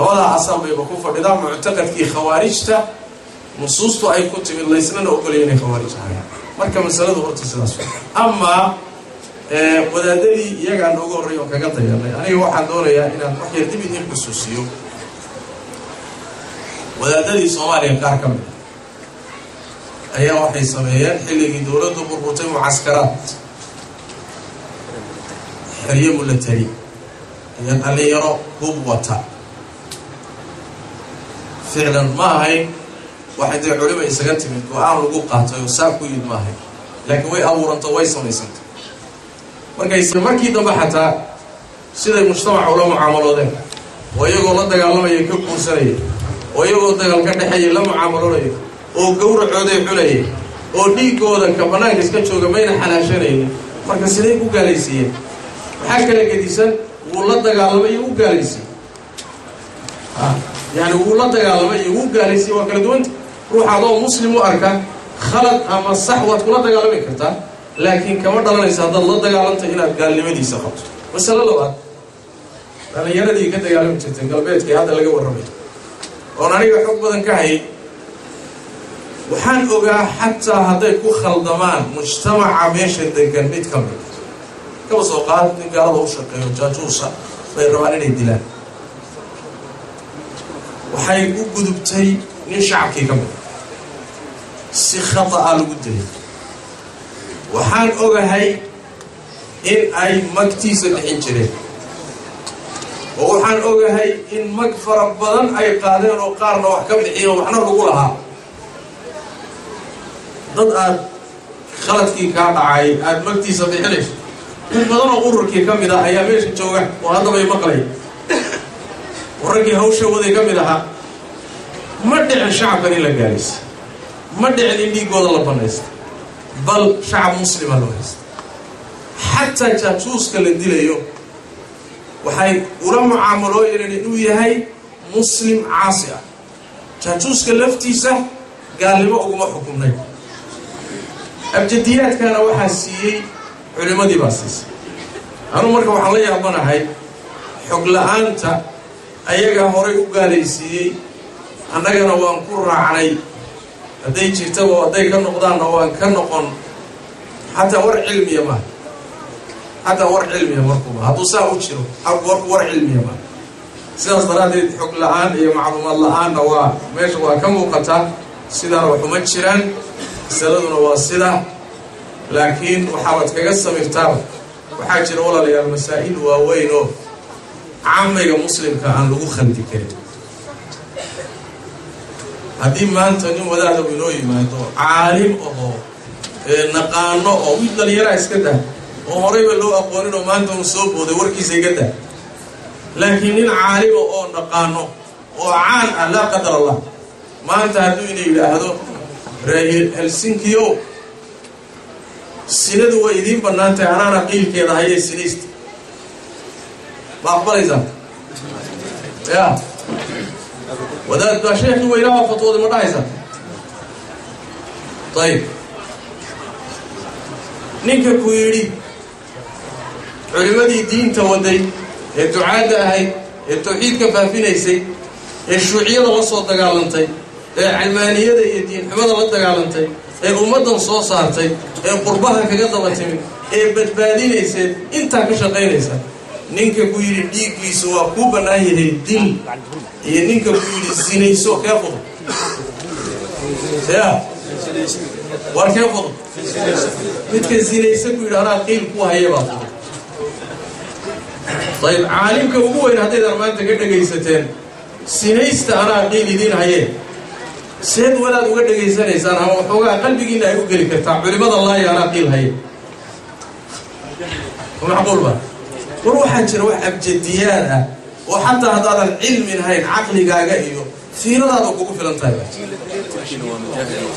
labada asal bay ku fadhidaan mu'taqadkii khawaarijta nusuustu ay ku timid laysna ogoleeyeen khawaarijta marka masaladu horta sidaas ama wadaadadii iyaga aan ugu horeeyo kaga dayanay aniga waxaan doonayaa inaan wax yar dib idin xusuusiyo wadaadadii Soomaaliya qaar ka mid ayaa waxay sameeyeen xilligii dawladdu burburtay mucaskaraad xiriyo military iyo dhalinyaro hub wata ficlan ma ahayn waxay culimada isaga timid go'aan lagu qaatay oo saab ku yid ma ahayn laakiin way abuurantay way samaysantay markii dambe xataa siday mujtamaca ula mucaamaloodeen oo iyagoo la dagaalamaya ka guursanaya oo iyagoo dagaal ka dhaxeeyay la mucaamaloonaya oo gowracooday cunayay oo dhiigooda ka banaanka iska jooga mayna xalaashanayeen marka siday ku gaalaysiiyeen waxa kale gedisan wuu la dagaalamay oo gaalaysiiyay يعني ولا دغالما iyo gaalaysi waa kala duwan ruuxaadoo muslim u arka khalad ama sax waad kula dagaalamay kartaa laakiin kama dhalanaysa hadda la dagaalanta inaad gaalnimadiisa qabto mas'ala labaad dhalinyaradii ka dagaalamay jirtay galbeedkii hadda laga warramay oo aniga xog badan ka hay waxaan ogaa xataa hadday ku khaldamaan mujtamaca meesha degan mid ka mid ka soo qaad gaalada u shaqeeyo jaajuusa bay rabaan inay dilaan waxay u gudubtay in shacabkii ka mid si khata lagu dilay waxaan ogahay in ay magtiisa dhixin jireen oo waxaan ogahay in mag fara badan ay qaadeen oo qaarna wax ka bixiyeen waxna lagu lahaa dad aad khaladkii ka dhacay aad magtiisa bixinayso in badan oo ururkii ka mid ah ayaa meesha jooga oo hadda bay maqlay ورجي هوشة وذي كملها ما دع الشعب كان إلا جالس ما دع اللي يقول الله بنيست بل شعب مسلم الوهست حتى جاتوس كالدي اليوم وحي ورمى عملوا إنه هي مسلم عاصي جاتوس كالفتيسة قال لي ما أقوم حكمنا أبجديات كان وحسي علماء دي باسس أنا مركب حلية أبنا هاي حقل أنت ayaga horay u gaalaysiiyay annagana waan ku raacnay haday jirtaba haday ka noqdaana waan ka noqon hatta war cilmiya ma markuu haduu saa u jiro war cilmiya ma sidaas daraadeed xog la'aan iyo macluumaad la'aan waa meesha waa ka muuqata sidaan wax uma jiraan saladuna waa sida laakiin waxaad kaga samirtaa waxa jira walaalayaal masaa'il waaweyn oo عامية مسلم كان له خلدي كده هذه ما أنت اليوم ولا هذا بينوي ما أنت عالم أو نقانو أو مثل يرايس كده ومريب له أقوالنا ما أنت مصوب ودوركي زي كده لكن عالم أو نقانو وعان لا قدر الله ما أنت هدويني إلى هذا رأي هلسنكيو سند ويدين بنات أنا نقيل كده هاي سنست ما أقبل يا وذلك الشيخ هو يراها فطوة المدعسة طيب نيكا كويري علماء الدين تودي الدعاء هاي التوحيد كفافين يسي الشيوعية الله صوت دقالنتي العلمانية الدين حمد الله دقالنتي أمدا صوصارتي قربها كقدمتي بدبادين يسي انت كشقين يسي ninka ku yiri dhiigiisu waa ku banaayahay dil iyo ninka ku yiri sinayso ka qodo ya war ka qodo midka sinayso ku yiri ana qiil ku hayaba طيب عالمka ugu weyn haday darmaanta ka dhageysateen sinaysta ana qiil idin haye seed walaad uga dhageysanaysan ama waxoogaa qalbigiina ay u gali kartaa culimada Allah ya ana qiil haye macquul ba وروح أنتر واحد جديانة وحتى هذا العلم من هاي عقلي جاجئيه في هذا الوقوف في الانتاج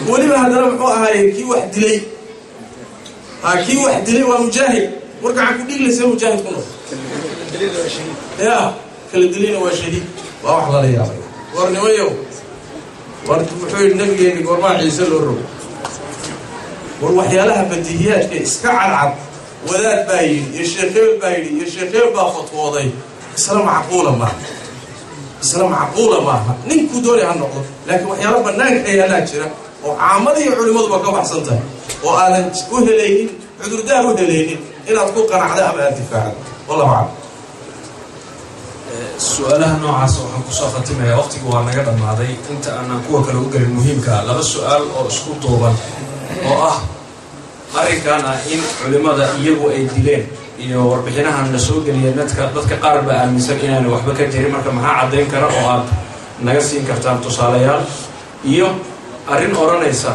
ولما هذا ربحوا هاي كي واحد لي كي واحد لي ومجاهد ورجع كل اللي سوى مجاهد كله يا كل الدليل هو شهيد واحد عليه يا ورني وياه ورد محيي النبي اللي قرما عيسى الروح وروح يا لها بديهيات اسكع العب وذات باين الشيخ بايني الشيخ باخط وضي السلام معقوله ما مسألة معقولة معها نينكو دوري عن نقطة لكن وحيالا بنانك أي لا جرا وعاملي علماء بكم أحسنتها وأنا وهلين عذر دار وهلين إن أتكون قناعة أم الدفاع والله أعلم. سؤالها نوعاas waxaan ku soo khatimayaa waqtigu waa naga dhamaaday inta aan kuwa kale u galin muhiimka laba su'aal oo isku duuban oo ah arrinkan in culimada iyagu ay dileen iyo warbixinahan la soo galiyay dadka qaar baa aaminsan inaan waxba ka jirin marka maxaa cadeyn kara oo aad naga siin kartaan tusaalayaal iyo arrin oranaysa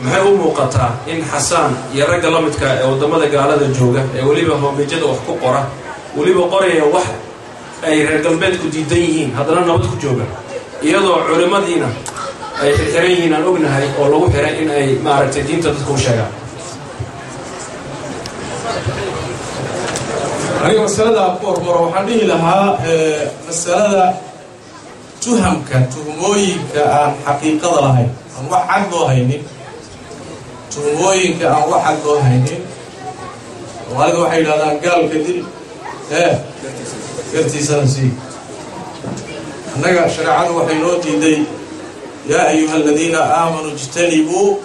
maxay u muuqataa in Xasaan iyo ragga la midka ee wadamada gaalada jooga ee waliba hoomijada wax ku qora waliba qoraya wax ay reer galbeedku diidan yihiin haddana nabad ku jooga iyadoo culimadiina ay xiran yihiin aan ognahay oo lagu xiray in ay maaragtay diinta dadku sheegaan. aniga masalada qoor waxaan dhihi lahaa masalada tuhmooyinka aan xaqiiqada lahayn aan wax cad loo haynin tuhmooyinka aan wax cad loo haynin walaal waxay yiraahdaan gaalka dil قرتيسان سي أنك شرعت وحينو تيدي يا أيها الذين آمنوا اجتنبوا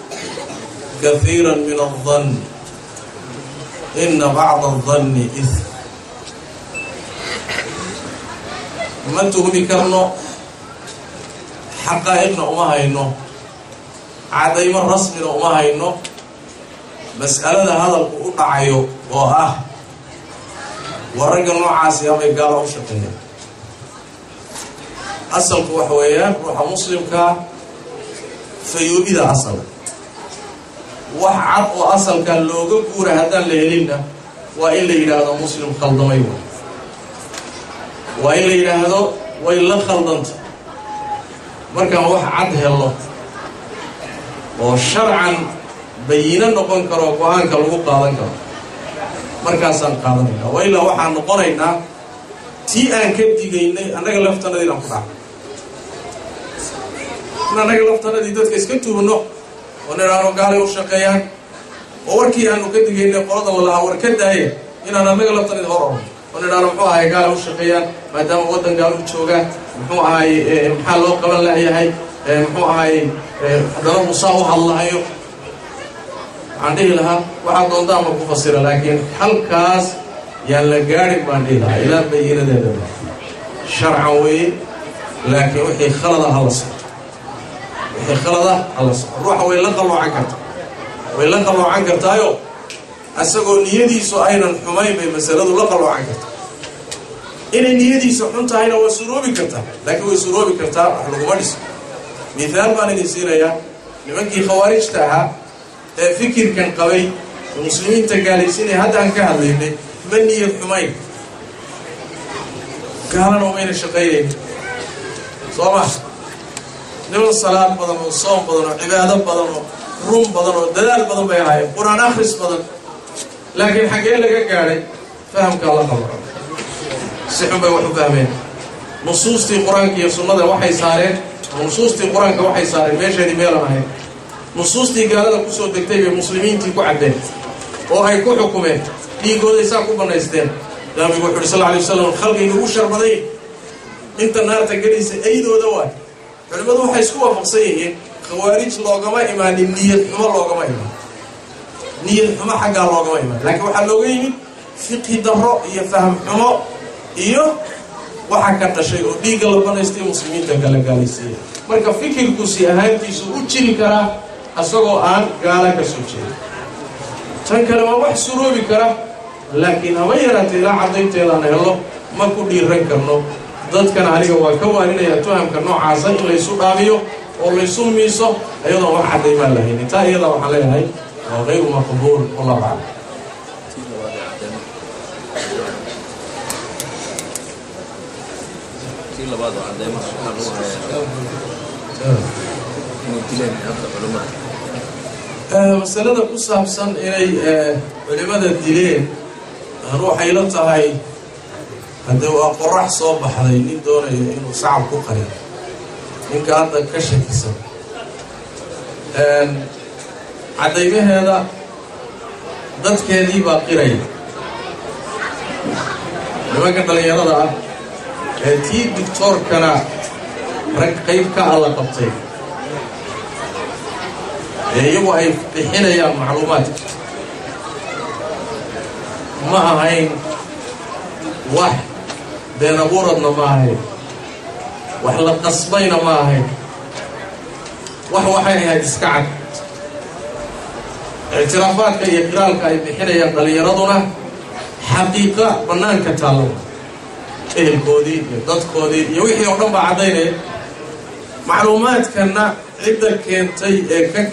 كثيرا من الظن إن بعض الظن إثم من تهمي كرنو حقائقنا أمهينو عديما رسمنا أمهينو مسألة هذا القرآن عيو والرجل نوعاس يا أبي قال أوش الدنيا أصل وحويان روح مسلم كا فيوبيد أصل وحعط وأصل كان لوجو كورة هذا اللي هلينا وإلا إلى هذا مسلم خلد ما يوم وإلا إلى هذا وإلا خلدنت مركب وحعط الله وشرعا بينا نقول كروكوان كلو قادن كرو markaasaan qaadanayna waa ilaa waxaan noqonaynaa tii aan ka digaynay annaga laftanadii aan ku dhac annaga laftanadii dadka iska tuuno oo niraano gaalay u shaqeeyaan oo warkii aanu ka digaynay qolada walaha war ka daaya inaan annaga laftanadii hor orno oo niraano muxuu ahay gaalay u shaqeeyaan maadaama waddan gaal u joogaan muxuu ahay maxaa loo qaban lahayahay muxuu ahay haddana musaa u hadlahayo عندي لها واحد ضمن ما بفسره لكن حلقاس يلا قارب ما عندي لها إلى بينه ده شرعوي لكن وحي خلده هلص وحي خلده هلص روح ويلا قلوا عنك ويلا قلوا عنك تايو أسقوا نيدي سؤالنا الحماي بمسألة لا قلوا عنك إن نيدي سحنت هنا وسروبي كرتا لكن وسروبي كرتا حلقومانيس مثال ما نسيره يا لمن كي خوارج تاعها فكر كان قوي المسلمين تقاليسين هذا أنك هذين مني الحماي كانوا بين الشقيين صباح نقول الصلاة بدن والصوم بدن والعبادة بدن والروم بدن والدلال بدن بيعاي قرآن آخرس بدن لكن حقين لك قاعد فهمك الله خبر سحب وحب فهمين نصوص في قرآن كي سنة وحي صارين ونصوص في قرآن كوحي صارين ماشي هذه ميلا معي نصوصي قالوا كسر دكتور المسلمين تيجوا عدين أو هيكون حكومات يقولوا يساقوا بنايستين لما يقول صلى الله عليه وسلم الخلق يقولوا شربضين أنت النار تجلس أيد ودوات فلما دو حيسكوا فقصيه خوارج لوجما إيمان النية حما لوجما إيمان نية حما حاجة لوجما إيمان لكن واحد لوجين فقه دهر يفهم حما إيوه وحكت شيء ديقل بنايستين مسلمين تجلسين مركب فكر كوسي أهانتي سو أشري كرا أسوأ أن قال كسوتشي تنكر ما واحد سروبي كرا لكن هوايرات إذا عضيت إلى نهله ما كودي رنكرنو ضد كان عليه وكوانين يتوهم كنوع عاصي اللي يسوق أبيه واللي يسوق ميسو أيضا واحد يمال له يعني تا أيضا وحليه هاي وغير مقبول والله أعلم. كل بعض عندما مسألة قصة بسن إلي علماء الدين روح يلطها هاي هذا قرح صوب حذين دون إنه صعب كقري إنك هذا كشف كسر عديمه هذا ضد كذي باقي لما كان طلع يلا tii doctorkana rag qayb ka alla qabtay iyagu ay bixinayaan macluumaadka ma ahayn wax been abuuradna ma ahayn wax la qasbayna ma ahayn waxay ahayd iska cad اعترافات يقرالك أي بحنا دليردنا حقيقة بنانك تالو الكودي ضد كودي يوحي يوم بعدين معلومات كنا عدة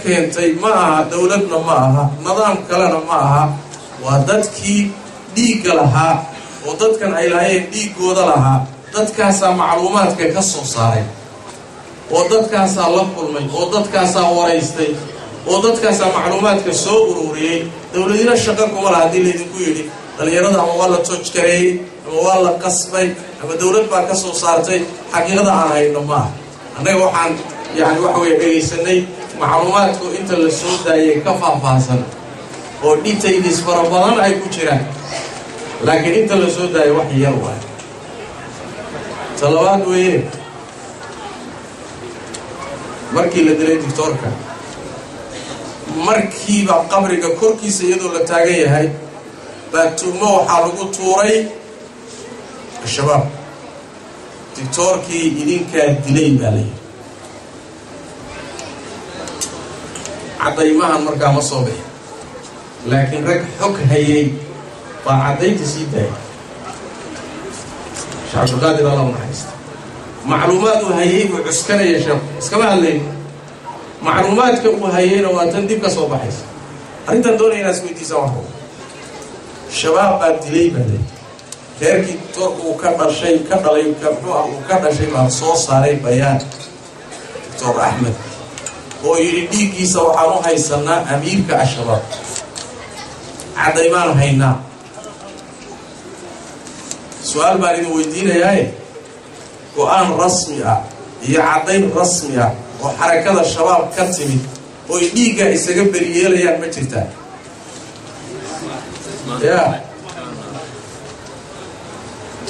كنتي معها دولتنا معها نظام كلنا معها وضدكي ديك لها وضد كان علاهي ديك ودلها ضد كاسا معلومات كقصو صاري وضد كاسا لقل من وضد كاسا وريستي ودadkaas macluumaadka soo ururiyay dawladina shaqo kuma laha hadii leedinku yiri dhalinyarada ama waa la toojkareeyay ama waa la qasbay ama dawlad baa ka soo saartay xaqiiqada aan hayno ma anaga waxaan yaani waxa way dhageysanay macluumaadku inta la soo daayay ka faahfaahsan oo details fara badan ay ku jiraan laakiin inta la soo daayay wax yar waa talabaad weeye markii la dilay doctorka markiiba qabriga korkiisa iyadoo la taagan yahay baatuumo waxaa lagu tuuray shabaab doctorkii idinkaa dilay baa layidhi caddaymahan markaa ma soo bixi laakiin rag xog hayay baa caddaynta sii daayay sheekh cabdulqaadir alla naxariista macluumaad uu hayay buu cuskanaya sheekh iskama hadlayn معلومات كوهايين واتندي كسو بحث أنت دوني ناس ويتيسا وحو شباب بدلي بدي كيركي ترك وكبر شيء كبر يكبروا وكبر شيء مخصوص عليه بيان دكتور أحمد هو يريدي كيسا وحنو هيسنا أمير كالشباب عديمان هينا سؤال بارين ويدينا ياي قرآن رسمي هي عدين رسمي وحركة الشباب كتمي ويديقا يسقبر يليان مجرتان يا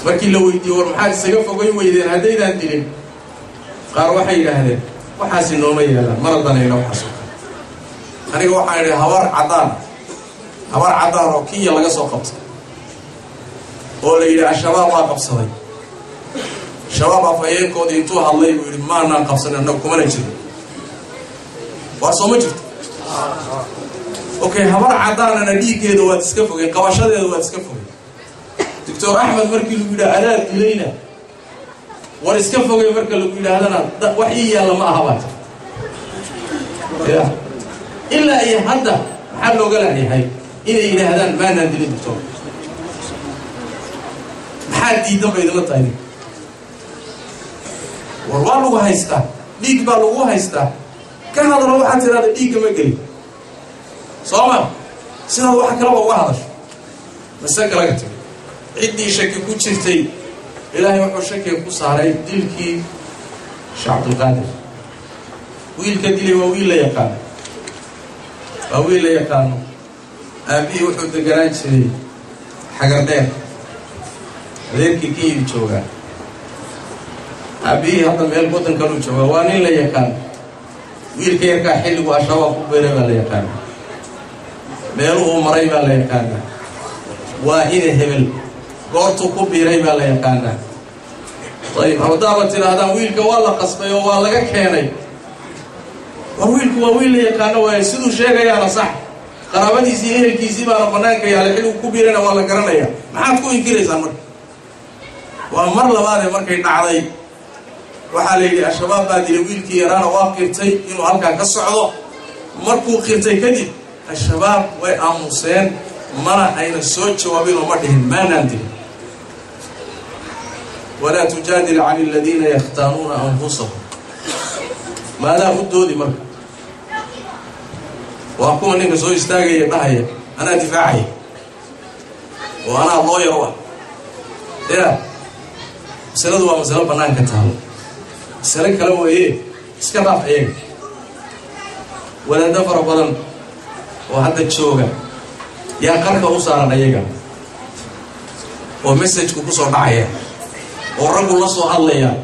markii la weydiiyo war maxaa isaga fogay weydeen hadeydaan dilin qaar waxay yiraahdeen waxaas nooma yeelan maradanayna waxaas aniga waxaan idhi habar cadaan oo kiya laga soo qabtay oo la yidhi al-shabaab waa qabsaday shabaab afayeenkoodii intuu hadlay buu yidhi maanaan qabsanin annagu kumana jiro waa soo ma jirto okay habar cadaanana dhiiggeeda waad iska fogeen qabashadeeda waad iska fogeen دكتور أحمد مركي لو يدا أنا دلينا ورسكفوا جاي مركي لو يدا هذا وحي يلا ما هبات إلا أي هذا حلو قال لي هاي إلى هذا ما ندري دكتور حد يدم إذا ما تاني والله هايستا ليك بالو هايستا كان هذا روح حتى هذا ليك ما قري صامة سنة واحد كلام واحد بس كلام عندي شك كوتشتي إلهي وحو شك كوساري ديلكي شعب القادر ويل كديلي وويل لا يقان وويل لا يقان أبي وحو دقران شري حقر دير ذيركي كي يجوغا أبي هذا ميل بوطن كانوا يجوغا وانين لا يقان ويل كيركا حلو أشراب كبيرة لا يقان ميلو مريبا لا يقان وإذا هبل قرطو كبيري بلا يقانا طيب هودابت هذا ويلك والله قصبي والله كيني ويلك وويل يقانا ويسدو شيغا يا صح قرابتي سي اهلكيسي با بنانك يا لخلو كبيرنا والله غرانيا maxaad ku inkiraysaa mar waa mar labaad markay dhacday waxa la yiri shabaab baa dilay wiilkii yaraana waa qirtay inuu halka ka socdo markuu qirtay kadib shabaab way aamuseen mana ayna soo jawaabin oo ma dhihin maanaan dilin ولا تجادل عن الذين يختانون أنفسهم ماذا أدودي مرة وأقوم أنك سوي استاغي يبهي أنا دفاعي وأنا الله يروح إيه مسألة هو مسألة بنان كتالو مسألة كلامه إيه اسكباف إيه ولا دفر بلن وهذا تشوغا يا قرك أصارا نيجا ومسج كوكسر معايا ورجل الله سبحانه الله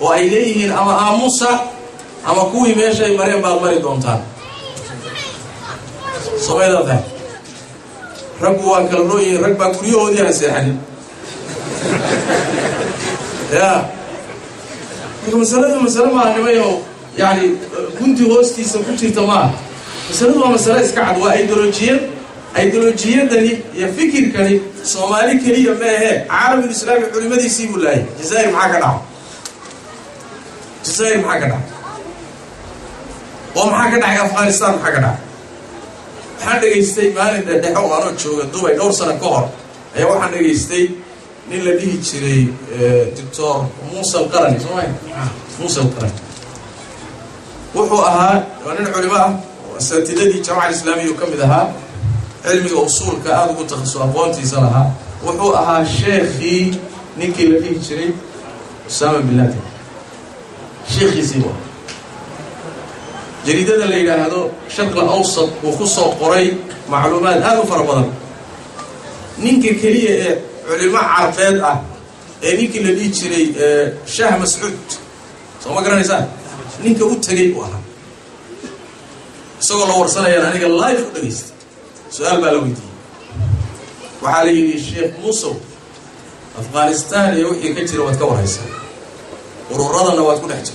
وإليه أما موسى أما كوي ماشي مريم بالمري دونتان سمعت هذا رجوا كالروي رجبا كريو دي أسيحني يا مسألة ما هنبيه يعني كنت هوستي سكنت تمام مسألة إسكعد أيديولوجية دني يفكر كني سومالي كلي ما هي عالم الإسلام علماء يسيب الله جزائر معك نعم جزائر معك نعم ومعك نعم أفغانستان معك نعم حنا يستي مالين ده حول أنا شو دبي دور سنة كهر أيوة حنا يستي نيل اللي يشتري دكتور موسى القرني سمعين موسى القرني وحوها وأنا العلماء الساتذة الجامعة الإسلامية وكم ذها علمي وأصول كأذ وتخصص أبوانتي صراحة وحوها شيخي نيكي اللي يشتري أسامة بن لادن شيخي سيوا جريدة اللي هذا الشرق الأوسط وخصوصا قري معلومات هذا فربضا نيكي كلية علماء عرفات نيكي اللي يشتري شاه مسعود سو ما قرأ نسان نيكي أتجي وها سو الله ورسنا يا أنا قال لايف ودريست سؤال بالويدي وعلي الشيخ موسى أفغانستان يوحي كتير وتكور هيسا ورورضا نوات كل حجت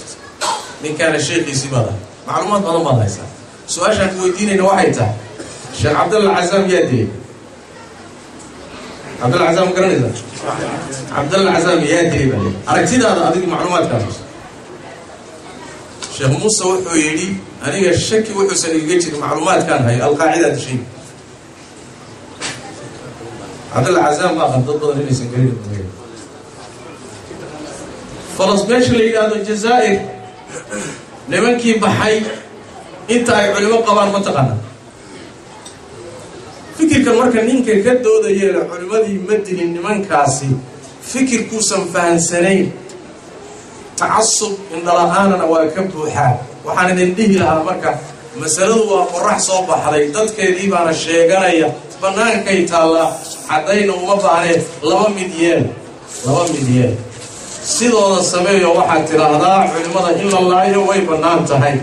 من كان الشيخ يسيب هذا معلومات ما هيسا سؤال شان ويديني نوحيته الشيخ عبد الله العزام يدري عبد الله العزام قرن إذا عبد الله العزام يدري بالي أركتيد هذا هذه معلومات كاملة الشيخ موسى وحو يدي أنا الشك وحو سنيجي معلومات كان هاي القاعدة شيء عبد الله العزام ما قد ضد اللي سنقرين فلسطين اللي هذا الجزائر نمنكي بحي انت اي علماء قبان ما تقنا فكر كان marka ninka ka doodayay culimadii madini nimankaasi fikir ku sanfahansanayn تعصب in dalahaana waa ka buuxaa waxaan idin dhihi lahaa marka masaladu waa qorax soo baxday dadkeedii baana sheeganaya banaankay taala cadayna uma baahneen laba midiyeen sidooda sameeyo waxaad tiraahdaa culimada in la laayo way bannaan tahay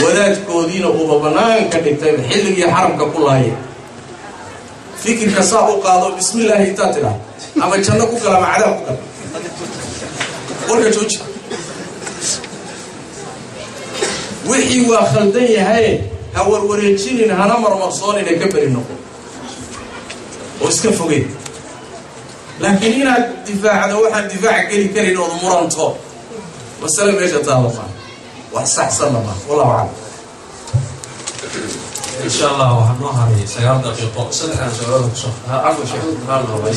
wadaadkoodiina uba bannaanka dhigtay xilligii xaramka ku laayay fikirka saa u qaado bismillaahi intaa tiraa ama janno ku gala ama cadaab ku gala warka jooji wixii waa khaldan yahay ha warwareejinin hana marmarsoonina ka beri noqon oo iska fogey لكن هنا دفاع واحد دفاع كلي نوض مرانتو والسلام ايش طالما واحسن الله والله اعلم ان شاء الله وحنوها هي سيارة دقيقة صدق انا سؤال كسو عفوا شيخ هذا هو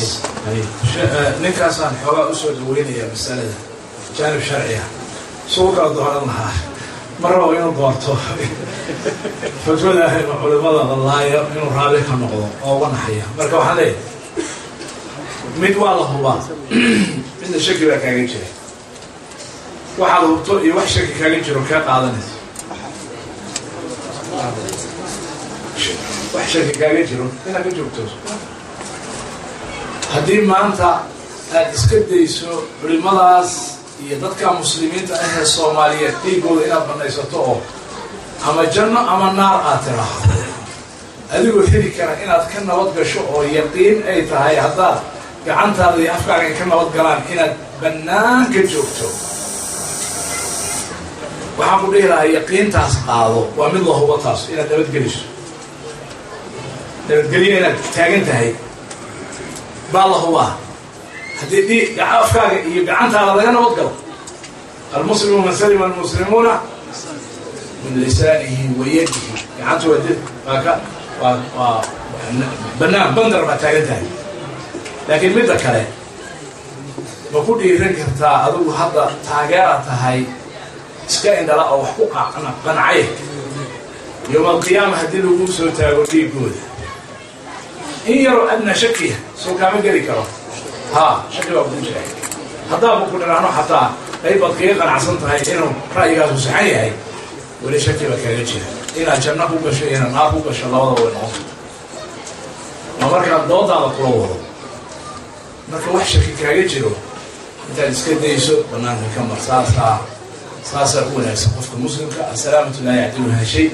نكاس عن حواء اسود ويني يا مسألة جانب شرعية سوق الظهر النهار مرة وين ضربته فتقول علماء الله انه رابح النقض او نحيه مركب حالي mid waa la hubaa midna shaki baa kaaga jira waxa la hubto iyo wax shaki kaaga jiro ka qaadanayso wax shaki kaaga jiro ina ka joogto haddii maanta aad iska dayso culimadaas iyo dadka muslimiinta ah ee Soomaaliyeed dhiigooda inaad banaysato oo ama janno ama naar aad tiraahdo adigoo heli kara inaad ka nabad gasho oo yaqiin ay tahay haddaad gacantaada iyo afkaaga ka nabad galaan inaad bannaanka joogto waxaan ku dhihi lahaa yaqiintaas qaado waa mid la hubo taas inaad nabadgeliso nabadgelyo inaad taagan tahay baa la hubaa haddii afkaaga iyo gacantaada laga nabad galo almuslimu man salima almuslimuuna min lisaanihi wa yadihi gacantu waa bannaan bandar baa taagan tahay لكن ماذا كلام بقول يرجع تا أدو هذا تاجرة هاي إسكان ده لا أو حقوق أنا قنعيه يوم القيامة هديله موسى تاجرتي جود إن يروا أن شكيه سو كامل جري كرا ها شكله أبو جاي هذا بقول أنا حتى أي بقية قناع صنت هاي إنه رأي جالس صحيح هاي ولا شكله كذا إن الجنة هو بشيء إن النار هو بشيء الله ولا النار ما مركب ضوض على قلوبه marka wax shaki kaaga jiro أنت الإسكنديسو بنان كمر ساسا أولى يسقف المسلم السلامة لا يعدلها شيء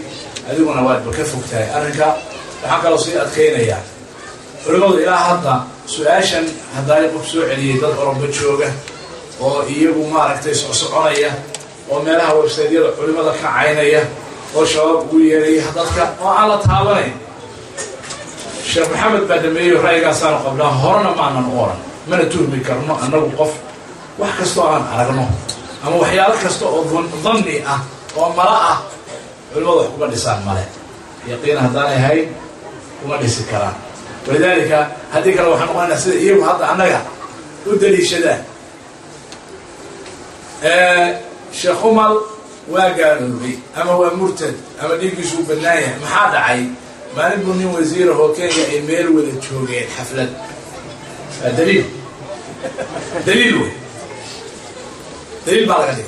هذه نواد بكفك تاي أرنكا حق رصيد أتكينا يعني رمض إلى حتى سؤاشا هذا يبقى سؤال عليه ضد أوروبا شوقه ويجوا ما ركتيس عصرية وملها وستدير علماء كعينية وشباب ويري حضرتك وعلى طاولين الشيخ محمد بدمي رأي صار قبلها هرنا معنا نورا من التهم كرنا أنه وقف وحكستوا عن عرقنا أما وحيالك كستوا ظني ومرأة علماء حكومة لسان ملأ يقين هذاني هاي وما ليس كلام ولذلك هذيك لو حنقولنا سيد إيوم هذا عنك ودليل شدة شيخ عمر وقالوا لي أما هو مرتد أما نيجي شوف الناية ما حدا عي ما نبني وزيره هو كان إيميل ولا تشوقين حفلة دليل بعض عليه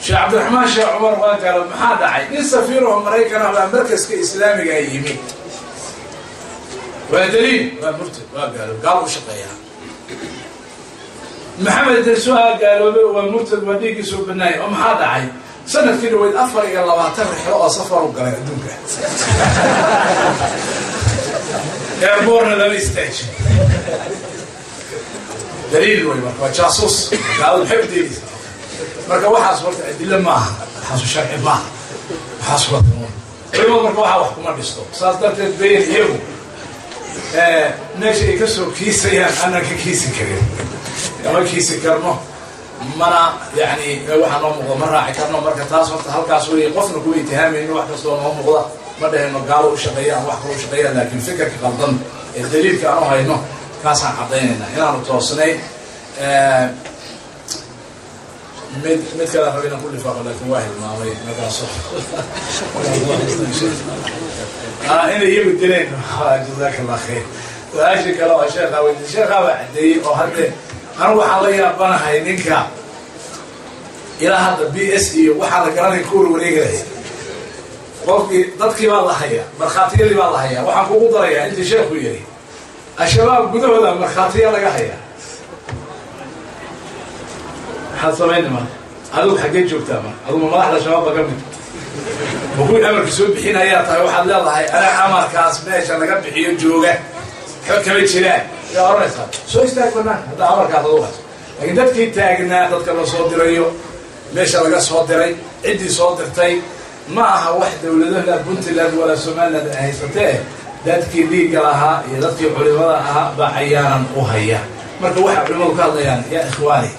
شيخ عبد الرحمن شيخ عمر وقالوا ما حدا عي نسافرهم مريكنا على مركز كإسلامي جاي يمين ودليل ومرتد قالوا شقيها محمد الدرسوها قالوا ومرتد وديك يسوق بالناي وما حدا عي سنة كده ويتأفر إلى الله تفرح صفر وقال دونك اعبورنا لم يستعج دليل ويبقى جاسوس قالوا نحب دليل مركا واحد صورت أدلة معها حاسو شرعي معها حاسو وطنون علماء مركا واحد وحكومة بيستو صارت تبين إيهو ناشي يكسروا كيسي يعني أنا كيسي كريم لما كيسي كرمه مرة يعني واحد نوم مرة عكرنا مرة تاسوت هالكاسوري قفنا كوي اتهامي إنه واحد صور نوم مغلا مرة إنه قالوا شقيان واحد قالوا شقيان لكن فكرة غلطان الدليل كانوا هاي إنه كاس عن عطينا هنا متواصلين مد كذا خلينا نقول فقط لكن واحد ما كان صح هنا يجيب الدليل جزاك الله خير وأشيك الله الشيخ أو الشيخ أبو عدي أو هذا أنا وحالي أبانا هاي نينكا إلى هذا BSE وحال قرار يكون وريقه قفكي ضدكي والله هيا مرخاتي اللي والله هيا وحنقول ضريا أنت شيخ ويري الشباب قدوا هذا مرخاتي لقى هيا حصلين ما هذول حقين جوكتا ما هذول ما راح للشباب بقبل بقول أمر كسوب حين هيا طيب واحد لا الله أنا أمر كاس ماشي أنا قبل حيو جوجة حكم الشراء يا رئيس شو يستاكلنا هذا أمر كاس الله لكن ده كي تاجنا ده كنا صوت دريو ماشي لقى صوت دري عندي صوت درتين معها واحدة ولا لا بنت لا ولا سمان لا هيستاه ده كي لي قالها يا كي علماء بعيانا وهيا مرة واحد علماء قال يعني يا إخواني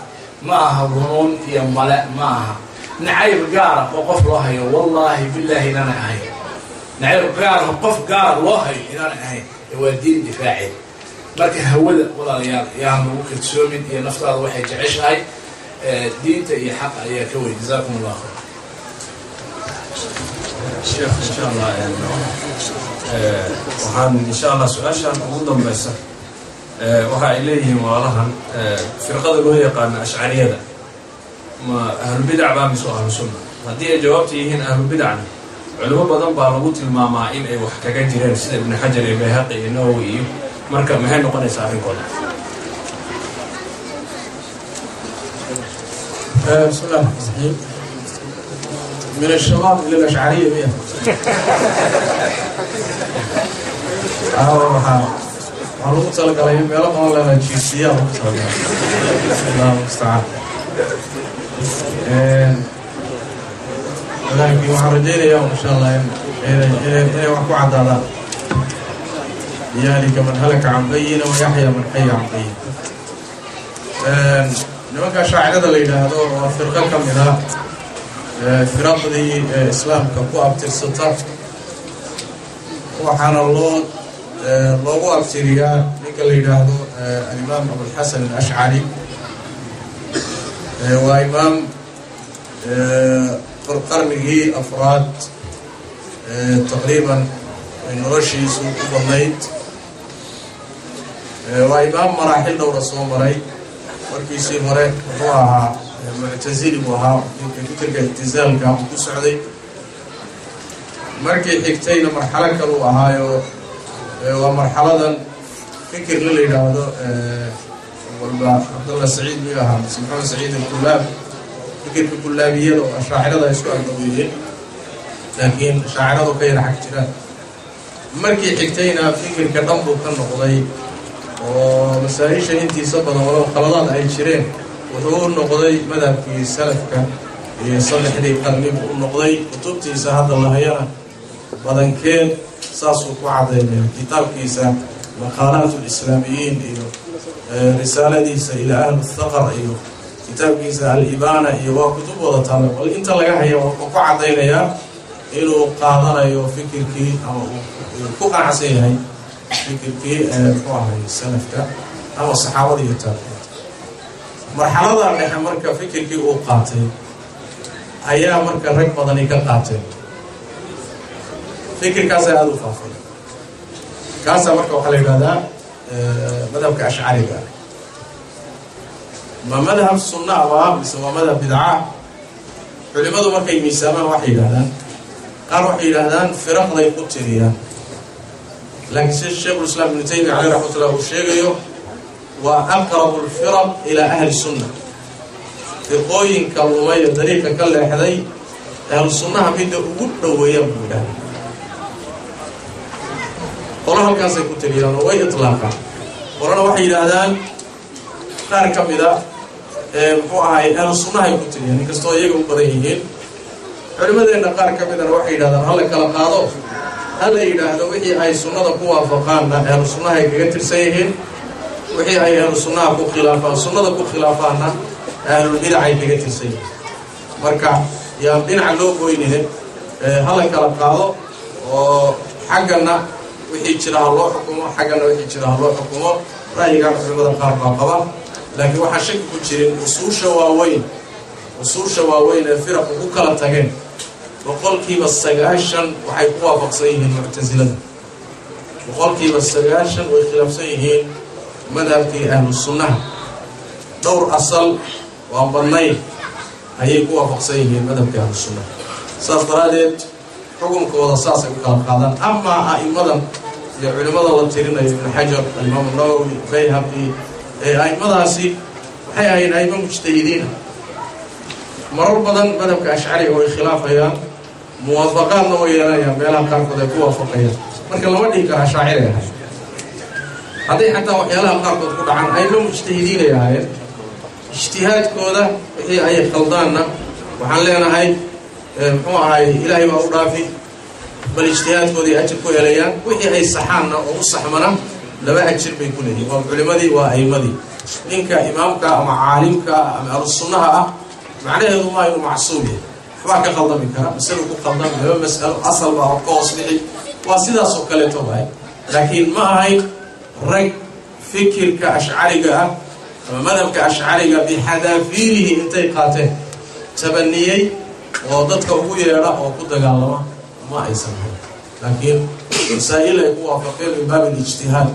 معها ظنون يا ملاء معها نعيب قارب وقف الله والله بالله إن أنا أهين نعيب قارب وقف قارب الله إن أنا أهين هو الدين دفاعي لكن هودا ولا ريال يا ممكن تسومن يا نفترض واحد يعيش هاي دينته هي حق يا كوي جزاكم الله خير. الشيخ إن شاء الله يعني وحن إن شاء الله سؤال شان أوضم بس وها إليهم والله فرقة اللي هي قان أشعرية ما أهل البدع بام سؤال أهل السنة هذه جوابتي هنا أهل البدع علماء بدن بالغوت الماما إن أي وحكاك جيران سيد ابن حجر البيهقي النووي مركب مهن نقول يسافر كله. بسم الله الرحمن الرحيم. من الشباب إلى الأشعرية بيها. معلومة صلى الله عليه وسلم يلا ما ولا نجيسية الله المستعان. لكن وحرجينا يوم إن شاء الله إلى وحكوا عدالا. يعني كمن هلك عن بينه ويحيى من حي عن بينه. نمك شاعر اللي هذا فرقة كمذا فرق ذي إسلام كقوة بترسطة وحنا الله لغو أبتريا نقل هذا الإمام أبو الحسن الأشعري وإمام قرنه أفراد تقريبا نرشي سوق فضليت وإمام مراحل دور رسول مري وركيسي مري وها معتزلي وها فكر الالتزام كان مسعودي مركي حكتين مرحلة كانوا هايو ومرحلة فكر اللي هذا عبد الله سعيد ميلها محمد سعيد الكلاب فكر الكلابية وأشاعرة يسوع النبيين لكن شاعرة كير حكتنا مركي حكتينا فكر كدمر كان نقضي ومسائش انتي سبنا ولو خلطات أي شيرين وهو النقضي ماذا في سلفك يصلح لي قرني النقضي وتبتي سهاد الله يرى بدن كين ساسو وعد كتاب كيسا مقالات الإسلاميين رسالة ديسا إلى أهل الثغر كتاب كيسا الإبانة وكتب وضطالة والإنت لقاها وقعد إليها إلو قادنا فكر كي أو كوكا عسيها فكر كي فوها السلفك أو الصحابة دي التابعين مرحلة نحن مركا فكر كي قاتل أيام مركا ركبة ضنيك قاتل فكر كاسا هذا فافل كاسا مركا وحلي هذا مذهب كأشعري قال ما مذهب السنة بسوا مذهب بدعة علماء مركا يميساما وحي هذا قال وحي هذا فرق لا يقتريا لكن الشيخ الإسلام ابن تيمية عليه رحمة الله والشيخ وأقرب الفرق إلى أهل السنة في قوين كالرمية طريقة كاللحظي أهل السنة بيد أقول ويبقى قولها كان سيكون تليان وي إطلاقا قولنا وحي الأذان قار كمدا أهل السنة يكون تليان كستوى يقوم بريهين علماء أن قار كمدا وحي الأذان هل كلا قادوا هل إلى وحي أي سنة قوة فقانا أهل السنة يكتر سيهين وحي أي أهل السنة كو خلافا السنة كو خلافانا أهل البدع يكتر سيهين مركع يا بدين علو قوينه هل كلا قادوا وحقنا وحي جراه الله حكمه حقنا وحي جراه الله حكمه رأيي قام في المدى قاربا قبا لكن وحا شك كجرين أصول شواوين الفرق وكلا تغين وقال كيف السجاشن وحي قوة فقصيهن معتزلة وقال كيف السجاشن وخلاف سيهن مذهب في أهل السنة دور أصل وأنبرنين هي قوة فقصيهن مذهب في أهل السنة سأصدرادت حكم كوضا ساسا وكلا قادان أما أئمة لعلماء الله تيرين ابن حجر الإمام النووي البيهقي أئمة هاسي وحي أئمة مجتهدين مرور بدن مذهب كأشعري وخلافها موافقات نووية بيلا قارقود يكون وافقيا marka lama dhigi kara shaacir yahay haday xataa waxyaalaha qaarkood ku dhacan ay loo mujtahidiinayaan ijtihaadkooda wixii ay qaldaanna waxaan leenahay muxuu ahay ilaahay baa u dhaafi bal ijtihaadkoodii ajir ku helayaan wixii ay saxaanna oo u saxmana laba ajir bay ku leeyihiin waa culimadii waa aymadii ninka imaamka ama caalimka ama ar-sunnaha ah macnaheedu waa inuu macsuum yahay waxba ka qaldami kara mas'alo ku qaldam laba mas'alo asal baa ka hoos bixi waa sidaas oo kale toobay laakiin ma ahay rag fikirka ashcariga ah ama madhabka ashcariga bi hadafiirihi intay qaateen tabaniyay oo dadka ugu yeera oo ku dagaalama ma aysan laakiin masaa'il ay ku waafaqeen min baab al-ijtihaad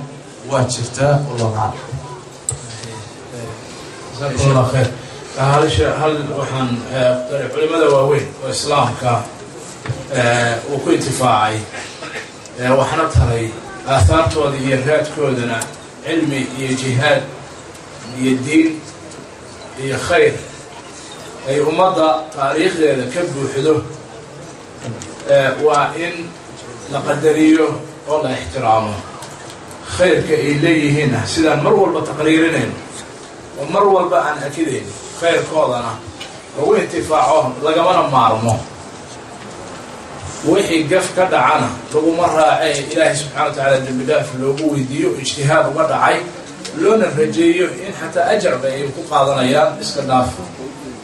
waa jirtaa wallahu a'lam jazakallahu khair هل وحن علماء واوين وإسلام وكل انتفاعي وحنا ترى آثار تودي يرهات كودنا علمي جهاد الدين خير أي أمضى تاريخ كبه حدوه وإن لقدريه والله احترامه خير كإليه هنا سيدان مرول بتقريرين ومرول بأن أكيدين خير كودنا هو انتفاعهم لقمنا معرمه وحي قف كدعنا لو مرة إلهي سبحانه وتعالى الجمداء في الوقوع ديو اجتهاد وضعي لون الرجيو إن حتى أجر بأيه قادنا يا إسكنداف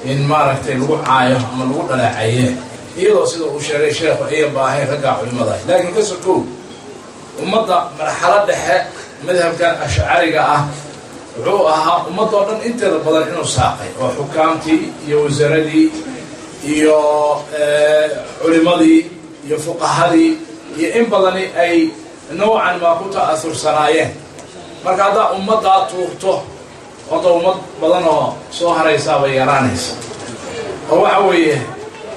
إن ما ركتين لقوع عايه أما لقوع لا عايه إيضا سيدو وشاري شيخ وإيه باهي رقعوا لمضاي لكن كسركو ومضى مرحلة دحاء مذهب كان أشعاري wuxuu ahaa ummadoo dhan inteeda badan inuu saaqay oo xukaamtii iyo wasaaradii iyo culimadii iyo fuqahadii iyo in badani ay noocan ma ku ta'asursanaayeen marka hadda ummadda tuurto oo ummad badan oo soo haraysa bay yaraanaysa oo waxa weeye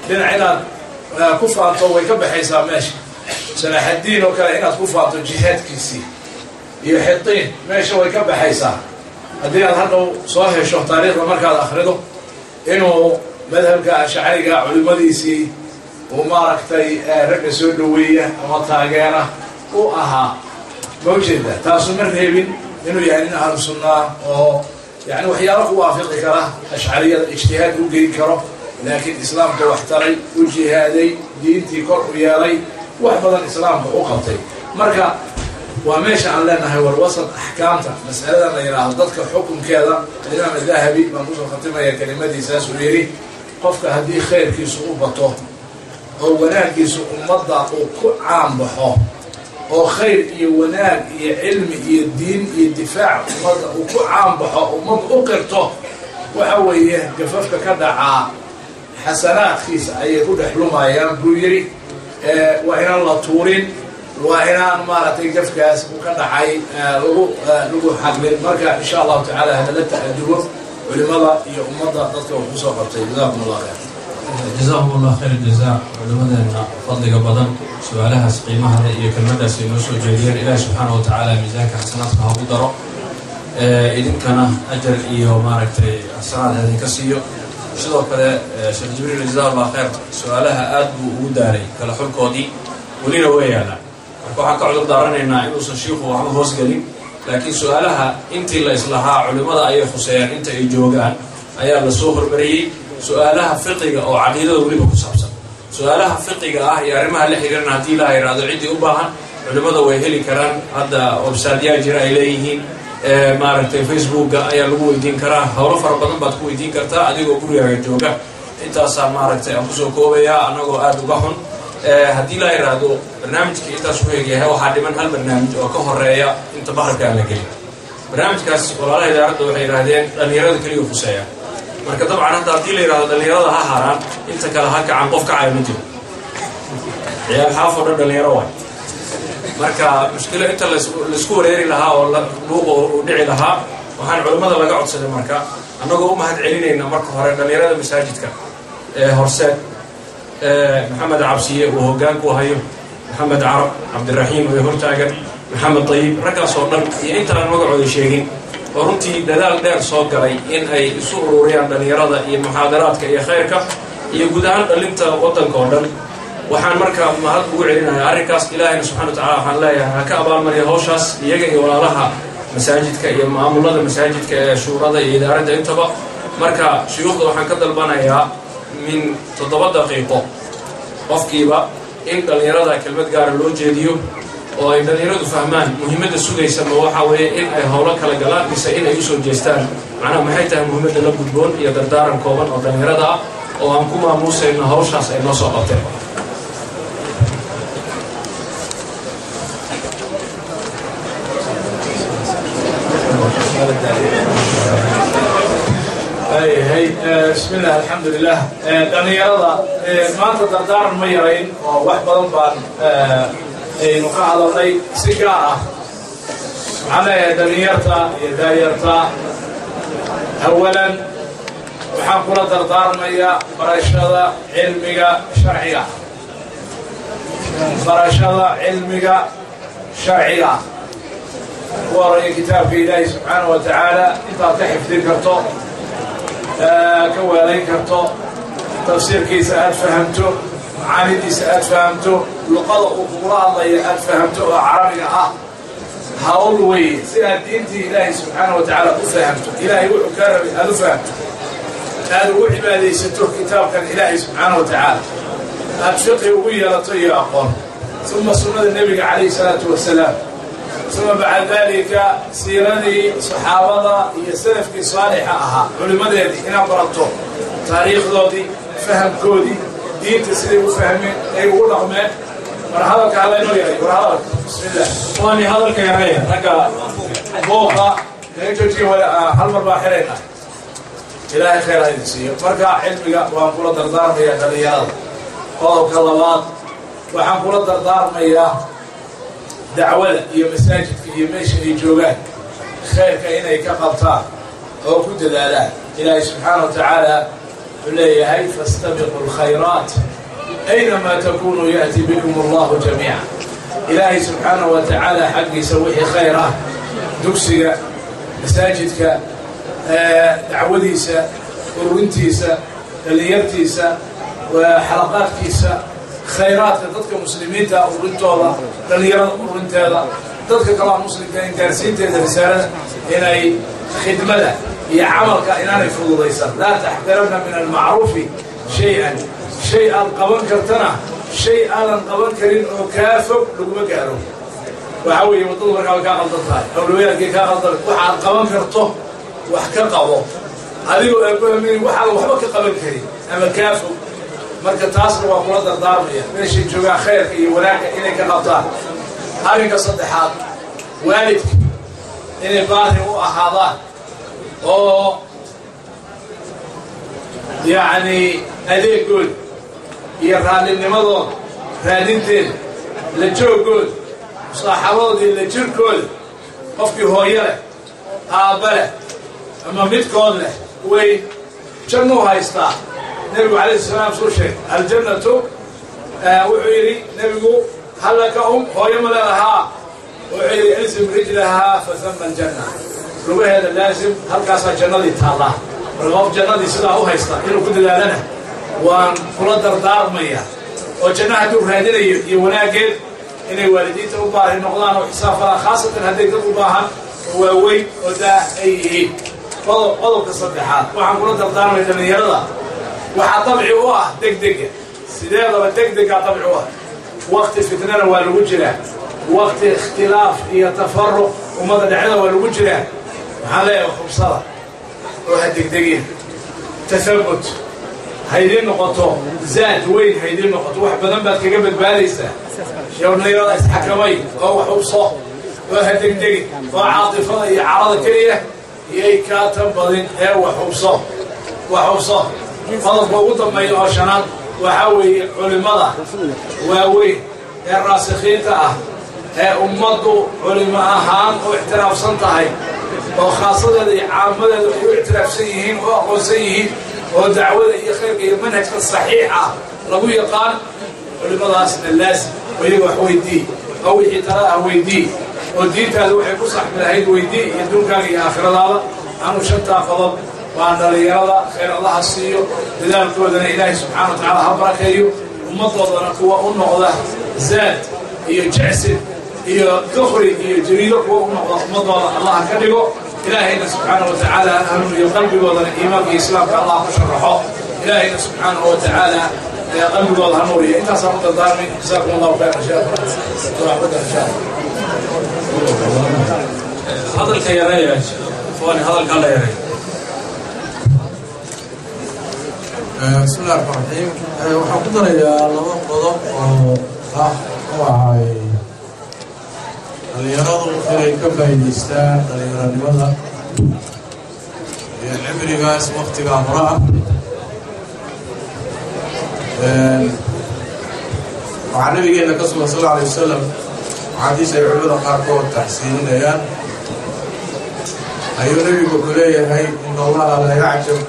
dhinac ku faanto way ka baxaysaa meesha sanaxadiin oo kale inaad ku faanto jihaadkiisii iyo xitiin meesha way ka baxaysaa haddii aad hadhow soo hesho taariikhda markaad akhrido inuu madhabka ashcariga culimmadiisii uu maaragtay ragga soo dhaweeya ama taageera u ahaa mawjeeda taasu ma reebin inuu yahay nin ahlu sunnaa oo yani waxyaalo ku waafiqi kara ashcariyada ijtihaad u geyn karo laakiin islaamka wax taray u jihaaday diintii kor u yeelay wax badan islaamka u qabtay marka waa meesha aan leenahay warwasad axkaamta mas'aladan la yidhaahdo dadka xukunkeeda alimaam adahabi baan kusoo khatimaya kelimadiisaas uu yidhi qofka haddii khayrkiisu u bato oo wanaaggiisu ummadda uu ku caanbaxo oo khayr iyo wanaag iyo cilmi iyo diin iyo difaac ummadda uu ku caanbaxo ummadda u qirto waxa weeye gafafka ka dhacaa xasanaadkiisa ayay ku dhex lumayaan buu yidhi waa inaan la tuurin waa inaan maaragtay gafkaas uu ka dhacay lagu xaqlin marka insha allahu tacaala hadala ta'adubo culimada iyo ummadda dadka uu kusoo qabtay jazakum allah khayr جزاهم الله خير الجزاء علماءنا فضل بدن سؤالها قيمها iyo kelmadaas ay noo soo jeediyeen Ilaahay subhanahu wa ta'ala miisaanka xasanaadka ha u daro idinkana ajar iyo maaragtay xasanaad hadii ka siiyo sidoo kale Sheekh Jibril jazakallahu khayr su'aalaha aad buu ugu daaray kala xulkoodii walina weeyana marka waxaan ka cudur daaranaynaa inuusan sheekhu waxba hoos gelin laakiin su'aalaha intii la islahaa culimada ay khuseeyaan inta ay joogaan ayaa la soo hormariyay su'aalaha fiqiga oo caqiidada waliba ku saabsan su'aalaha fiqiga ah iyo arrimaha la xiriirna hadii la yiraahdo cidii u baahan culimada way heli karaan hadda website-yada jira ay leeyihiin maaragtay Facebook ayaa lagu weydiin karaa hawlo fara badan baad ku weydiin kartaa adigoo gurigaaga jooga intaas maaragtay aan kusoo koobaya anagoo aad uga xun hadii la yiraahdo barnaamijka intaas ku heegayahay waxa dhiman hal barnaamij oo ka horeeya inta baharka la gelin barnaamijkaas walaalaha idaarada waxay yiraahdeen dhalinyarada kaliya khuseeya marka dabcan hadda hadii la yiraahdo dhalinyarada ha haraan inta kale ha kacan qof kacay ma jiro ciyaal xaafado dhalinyaro waay marka mushkilo inta la isku wareeri lahaa oo luuq u dhici lahaa waxaan culimada laga codsaday marka annagoo u mahad celinayna marka hore dhalinyarada masaajidka horseed محمد عبسية وهجان وهايو محمد عرب عبد الرحيم وهرتاجر محمد طيب ركع صورنا أنت أنا وقعوا الشيخين ورنتي دلال دار صوت قري إن أي سور وريان دنيرة هي محاضرات كي خيرك هي جودان اللي أنت وطن كوردن وحن مركب ما هاد بقولنا عركاس إلهي سبحانه وتعالى حن لا هكأبال مريا هوشاس يجي ولا لها مساجد كي معاملة المساجد كشورى إدارة أنت بقى مركب شيوخ وحن كذا البنايا من 7 دقيقة qofkiiba in dhalinyarada kelmad gaar loo jeediyo oo ay dhalinyaradu fahmaan muhiimada sugaysa ma waxa weeye in ay hawlo kala galaan mise in ay u soo jeestaan macnaha maxay tahay muhiimada la gudboon iyo dardaaran kooban oo dhalinyarada ah oo aan ku maamuusayno hawshaas ay noo soo qabteen هي بسم الله الحمد لله دنيارada maanta dardaaran ma yarayn oo wax badan baan aynu ka hadalnay si gaar ah macnaheeda danyarta iyo daayarta awalan waxaan kula dardaarmayaa barashada cilmiga sharciga waraya kitaabka ilaahi subxaanahu wa tacaala intaad ka xifdin karto كوالين كرتو تفسير كيس فهمته معاني ديس فهمته لقضاء وقراء الله فهمته عربي هاولوي سيد انتي إلهي سبحانه وتعالى فهمته إلهي وحكاربي هذا فهمته هذا وحبادي ستوه كتاب كان إلهي سبحانه وتعالى أبشقي وقوية لطيئة أقول ثم سنة النبي عليه الصلاة والسلام ثم بعد ذلك سيرني صحابة يسلف في صالحها علماء دي هنا برطو تاريخ ذودي فهم كودي دين تسليم وفهمين أي ورغم مرحبا على نوري مرحبا بسم الله واني هذا الكيرية ركا بوقا نيجي ولا هل مربع حرينا إلهي خير هاي السيئة مركا علمي وانقول دردار مياه دليال قولوا كلمات وحنقول دردار مياه دعوة هي مساجد هي ماشي جوجان خير كأنه كقبطان أو كنت ذا إلهي سبحانه وتعالى إليه هاي فاستبقوا الخيرات أينما تكونوا يأتي بكم الله جميعا إلهي سبحانه وتعالى حق يسويه خيره دكسي مساجدك دعوديسا ورونتيسا دليرتيسا وحلقات كيسا خيرات ضدك مسلمين تا ورنتودا دلير ورنتادا ضدك كلام مسلم كان كارسين تهذا رسالة إني خدمة هي عملك إننا يفرض ليس لا تحقرن من المعروف شيئا قبل كرتنا شيئا قبل كرين وكافب لقمة كارو وحاول يمطل مركب كان غلطتها أولوية كان غلط وحال قبل كرته وحكقه هذه من وحال وحبك قبل كرين أما كافب مركب تاصل وقلة الضاربية ليش يجوا خير في ولاك إنك غلطان هذه كصدحات والدك إني باهي وأحاضان أو يعني هذه يقول يرهان النمضون رادينتين لجو قول صاحبودي لجو كل قفكي هويله آبله أما متكون له وين جنو هايستا نبي عليه السلام سو شيء الجنة وعيري نبي هل لك هوي ملها وعيري ألزم رجلها فثم الجنة روي هذا لازم هل كاسا جنة تالله رغم جنة سلا هو هايستا إنه كده لنا وان كل دار مية وجنة دور هذين يوناجد إن والدي تباه النقلان وحسافها خاصة هذيك تباها ووي ودا أيه قلوا كصدحات وعن كل دار مية من يرضى وحطبعي واه دق سيدنا دق طبعوه وقت الفتنة والوجرة وقت اختلاف يتفرق وماذا دعنا والوجرة عليه وخمسة واحد دقيقين تثبت هيدين نقطة زاد وين هيدين نقطة واحد بدن بعد كجبت باليسة يوم يلا يتحكمي أو حبصة واحد دقيقين وعاطفة يعرض كريه يكاتب بدن أو وحبصة فضل بوضع ما يعشنات وحاوي علماء واوي الراسخين تاع أمته علماء هان واعتراف صنطهي وخاصة عامة واعتراف سيئين وأقوسيين ودعوة خير المنهج الصحيحة لو يقال علماء أصل اللازم ويروح ويدي أو يحترى ويدي والدين تلو حيكون صح من هيد ويدي يدون كان آخر هذا أنا شتى قضب وأنا ليرى خير الله السيو لذلك ودنا إلهي سبحانه وتعالى هبركيو ومطلبنا قوة النقضة زاد هي جعسد هي كفري هي جريدة قوة النقضة الله كذبه إلهي سبحانه وتعالى أهم يقلب وضنا إيمان الإسلام الله شرحه إلهي سبحانه وتعالى قلب وضع نوري أنت صارت الظالمين جزاكم الله خيرا هذا الكيران يا إخواني هذا الكلام يا بسم الله الرحمن الرحيم waxaan ku darayaa laba qodob oo ahay dhalinyaradu inay ka faa'iidaystaan dhalinyaranimada iyo cimrigaas waqtiga hore ah waxaa nabigeena ka sugan sal alay wasalam xadiis ay culimada qaarkood taxsiininayaan ayuu nabigu wuxuu leeyahay in allaha la yacjab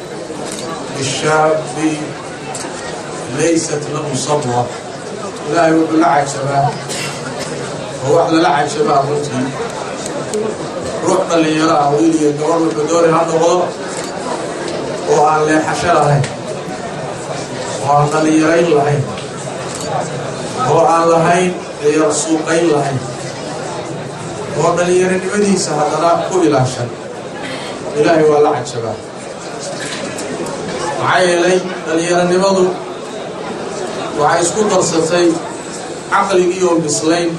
الشاب ليست له صبوة لا يقول لعب شباب هو احنا لعب شباب روتي روحنا اللي يراه ويلي يدور بدوري هذا غلط وعن اللي حشرة هاي وعن اللي يرين لهين وعن لهين يرسوقين لهين وعن اللي يرين بديسة هذا لا كل عشان إلهي ولعب شباب عائلي dhalinyarannimadu waxay isku darsatay caqligii oo bislayn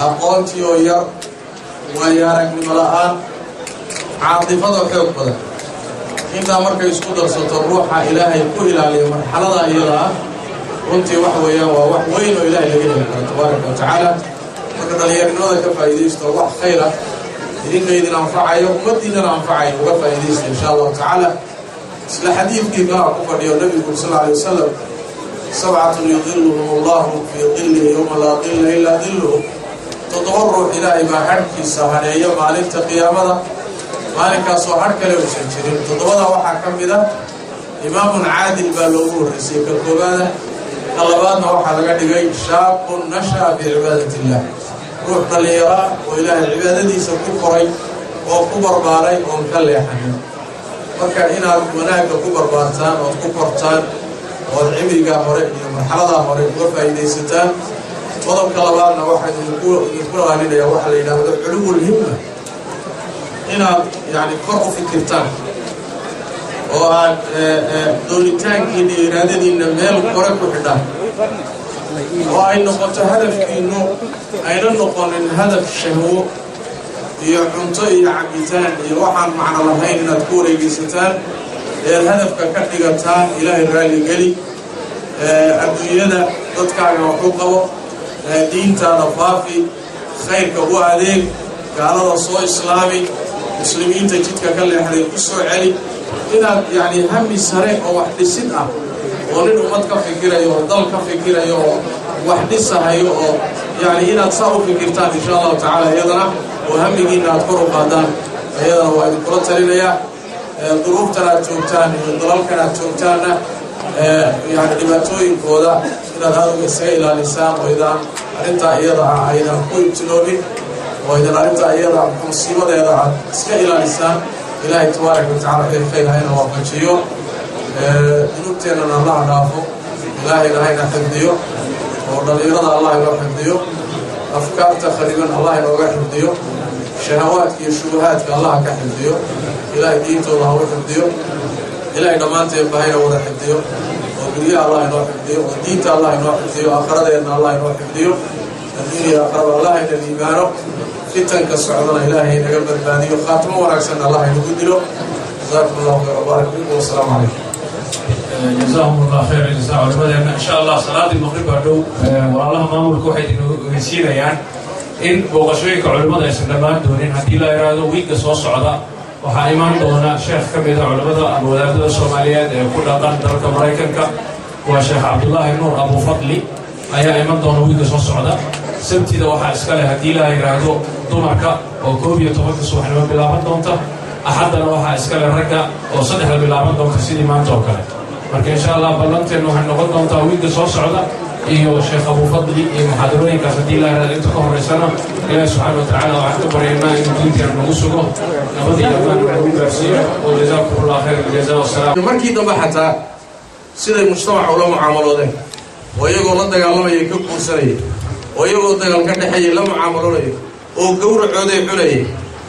aqoontii oo yar waayo-aragnimo la'aan caatifada xoog badan intaa markay isku darsato ruuxa ilaahay ku ilaaliyo marxalada iyada ah runtii wax weeyaan waa wax weyn oo ilaahay laga heli karo tabaaraka wa tacaala marka dhalinyarnimada ka faa'iidaysto wax khayr ah idinka idin anfacayo ummaddiinana anfacayo uga faa'iidaysta insha allahu tacaala isla xadiidkii kaa ku fadhiyo nabigu sal alay wasalam 7 yudilluhum allahu fii dillihi yowma laa dilla ilaa dilluhu 7 ruux ilaahay baa hadhkiisa haneeyo maalinta qiyaamada maalinkaasoo hadh kale uusan jirin 7da waxaa ka mid ah imaamun caadil baa loogu horreysay ka koobaada ka labaadna waxaa laga dhigay shaabun nasha'a fii cibaadati illah ruux dhallinyara oo ilaahay cibaadadiisa ku koray oo ku barbaaray oon ka leexanin marka inaad wanaagga ku barbaartaan ood ku kortaan ood cimriga hore iyo marxalada hore uga faa'iidaysataan qodobka labaadna waxaan idinku ilaalinaya waxa la yidhaahdo culuwul himma inaad yani kor u fikirtaan oo aad doonitaankiina iyo iraadadiina meel kore ku xidhaan oo ay noqoto hadafkiinu ayna noqonin hadaf shahwo iyo cunto iyo cabitaan iyo waxaan macno lahayn inaad ku wareegaysataan eed hadafka ka dhigataan ilaahay raalli geli adduunyada dadkaaga wax u qabo diintaada faafi khayrka u adeeg gaalada soo islaami muslimiinta jidka ka leexday ku soo celi inaad yani hami sare oo wax dhisid ah oo nin ummad ka fikirayo oo dal ka fikirayo oo wax dhisahayo oo yani inaad saa u fikirtaan insha allahu tacaala iyadana oo hamigiina aad kor u qaadaan iyadana waa idinkula talinayaa duruuftan aad joogtaan iyo dalalkan aad joogtaanna yani dhibaatooyinkooda inaad aduga isaga ilaalisaan oo idaan arrintaa iyada ah aydan ku ibtiloobin oo idan arrintaa iyada musiibadeeda aad iska ilaalisaan ilaahay tabaaraka watacaala khayr hayna waafajiyo dunuubteennana allaha dhaafo ilaahayna hayna xifdiyo oo dhalinyarada allah inoo xifdiyo afkaarta khariban allah inooga xifdiyo shahawaadka iyo shubahaadka allah ka xifdiyo ilaahay diintooda ha u xifdiyo ilaahay dhammaanteen bahayna wada xifdiyo oo guryaha allah inoo xifdiyo oo diinta allah inoo xifdiyo aakhiradeenna allah inoo xifdiyo adduuniya aakhiraba allah ina liibaano fitanka socdana ilaahay naga badbaadiyo khaatimo wanaagsanna allah inagu dilo جزاكم الله خير وبارك فيكم والسلام عليكم. جزاهم الله خير الجزاء ولماذا إن شاء الله صلاة المغرب بعده والله ما أمر كوحد إنه يسير يعني إن بوقشويك علماء يسلمان دونين هدي لا يرادوا ويك صوص عدا وحايمان دونا شيخ كبير علماء الولايات الصومالية كل قرن درك أمريكا وشيخ عبد الله نور أبو فضلي أي إيمان دونا ويك صوص عدا سبتي ده وحى إسكاله هدي لا يرادوا دونك وكوبية توقف صباح ما بلا دونتا أحدنا وحى إسكال الرجع وصدق بالعمل دون كسيدي ما نتوكله. لكن إن شاء الله بلنت إنه هنقول دون تأويل صوص عدا إيو الشيخ أبو فضلي محاضرين كفتي لا ينتقم رسالة إلى سبحانه وتعالى واعتبر إيمان إن كنت نقصه نبدي يمان برسية وجزاكم الله خير الجزاء والسلام. مركي دم حتى سيد المجتمع ولا معاملة ده ويقول الله تعالى ما يكون سريع ويقول الله كان حي لا معاملة ده وجور عودة حليه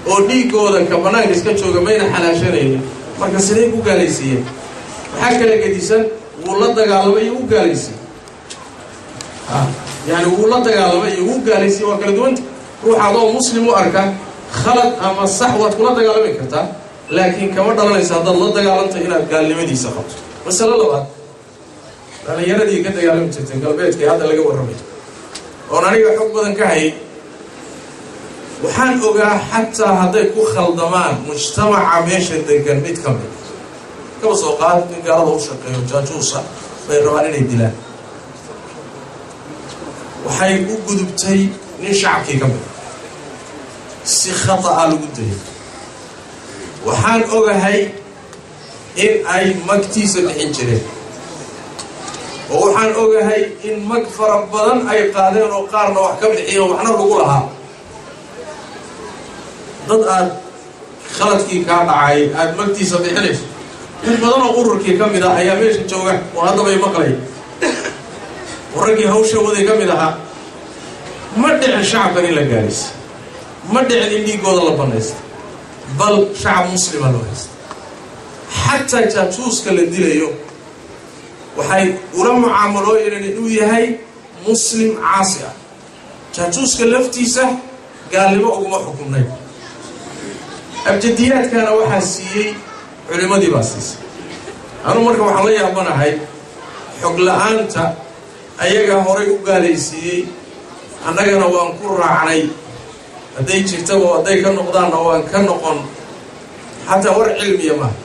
oo dhiigooda ka banaanka iska jooga mayna xalaashanaynin marka sidee ku gaalaysiiyeen waxa kale gadisan wuu la dagaalamay uu gaalaysiiyay yani wuu la dagaalamay uu gaalaysiiyay waa kala duwan ruuxa oo muslim u arka khalad ama sax waad kula dagaalamay kartaa laakiin kama dhalanaysa haddaad la dagaalanto inaad gaalnimadiisa qabto masala labaad dhalinyaradii ka dagaalami jirtay galbeedkii hadda laga warramay oon aniga xog badan ka hayay waxaan ogaa xataa hadday ku khaldamaan mujtamaca meesha degan mid ka mid kaba soo qaad nin gaalada u shaqeeyo jaajuusa bay rabaan inay dilaan waxay u gudubtay nin shacabkii ka mid si khata'a lagu dayay waxaan ogahay in ay magtiisa bixin jireen oo waxaan ogahay in mag fara badan ay qaadeen oo qaarna wax ka bixiyeen waxna lagu lahaa dad aad khaladkii kaa dhacay aad magtiisa bixinayso in badan oo ururkii ka mid ah ayaa meesha jooga oo haddabay maqlay warraggii hawsha waday ka mid ahaa ma dhicin shacabkan in la gaaraysa ma dhicin in dhiigooda la banaysta bal shacab muslima loo haysta xataa jaajuuska la dilayo waxay ula mucaamalooyeen inuu yahay muslim caasi ah jaajuuska laftiisa gaalnimo uguma xukumnay abjadiyaadkana waxaa siiyey culimadii baa siisay anuu marka waxaan la yaabanahay xog la-aanta ayaga horay u gaalaysiiyey annagana waan ku raacnay hadday jirtaba hadday ka noqdaanna waan ka noqon xataa war cilmiya maaha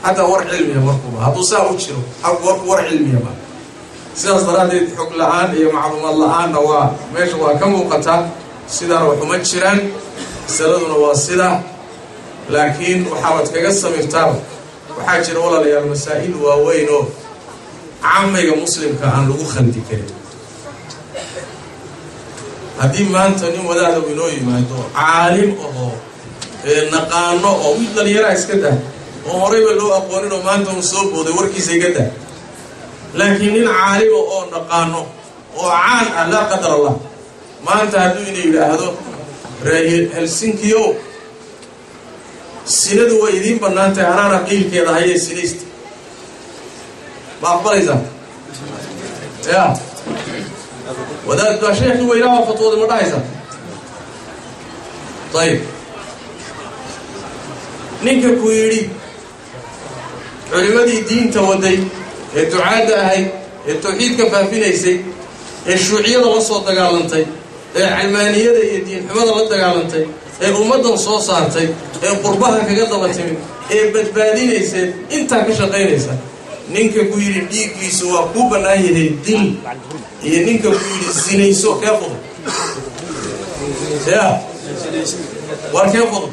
xataa war cilmiya markuuba hadduu saa u jiro war cilmiya maaha sidaas daraaddeed xog la-aan iyo macluumaad la-aanna waa meesha waa ka muuqataa sidaana waxuma jiraan masaladuna waa sida laakiin waxaad kaga samirtaa waxaa jira walaalayaal masaa'il waaweyn oo caammayga muslimka aan lagu khaldi karin haddii maanta nin wadaada inoo yimaado caalim ahoo naqaano oo mid dhalinyaro iska dah oo horeyba loo aqoonin oo maanta uu soo booday warkiisa iga dah laakiin nin caalim oo naqaano oo caan ah la qadar Allah maanta hadduu inay yidhaahdo reer Helsinki sinadu way idiin bannaantay anaana qiilkeeda hayay sinaysta ma aqbalaysaa ya wadaad baa sheekhi weynaa fatwada ma dhahaysa طيب ninka ku yidhi culimadii diinta waday ee ducaada ahayd ee tawxiidka faafinaysay ee shuuciyada la soo dagaalantay ee cilmaaniyada iyo diinxumada la dagaalantay ee ummadan soo saartay ee qurbaha kaga daba timid ee badbaadinaysa intaa ka shaqaynaysa ninka ku yidhi dhiiggiisu waa ku bannaan yahay dil iyo ninka ku yidhi sinayso kee fudud ya war kee fudud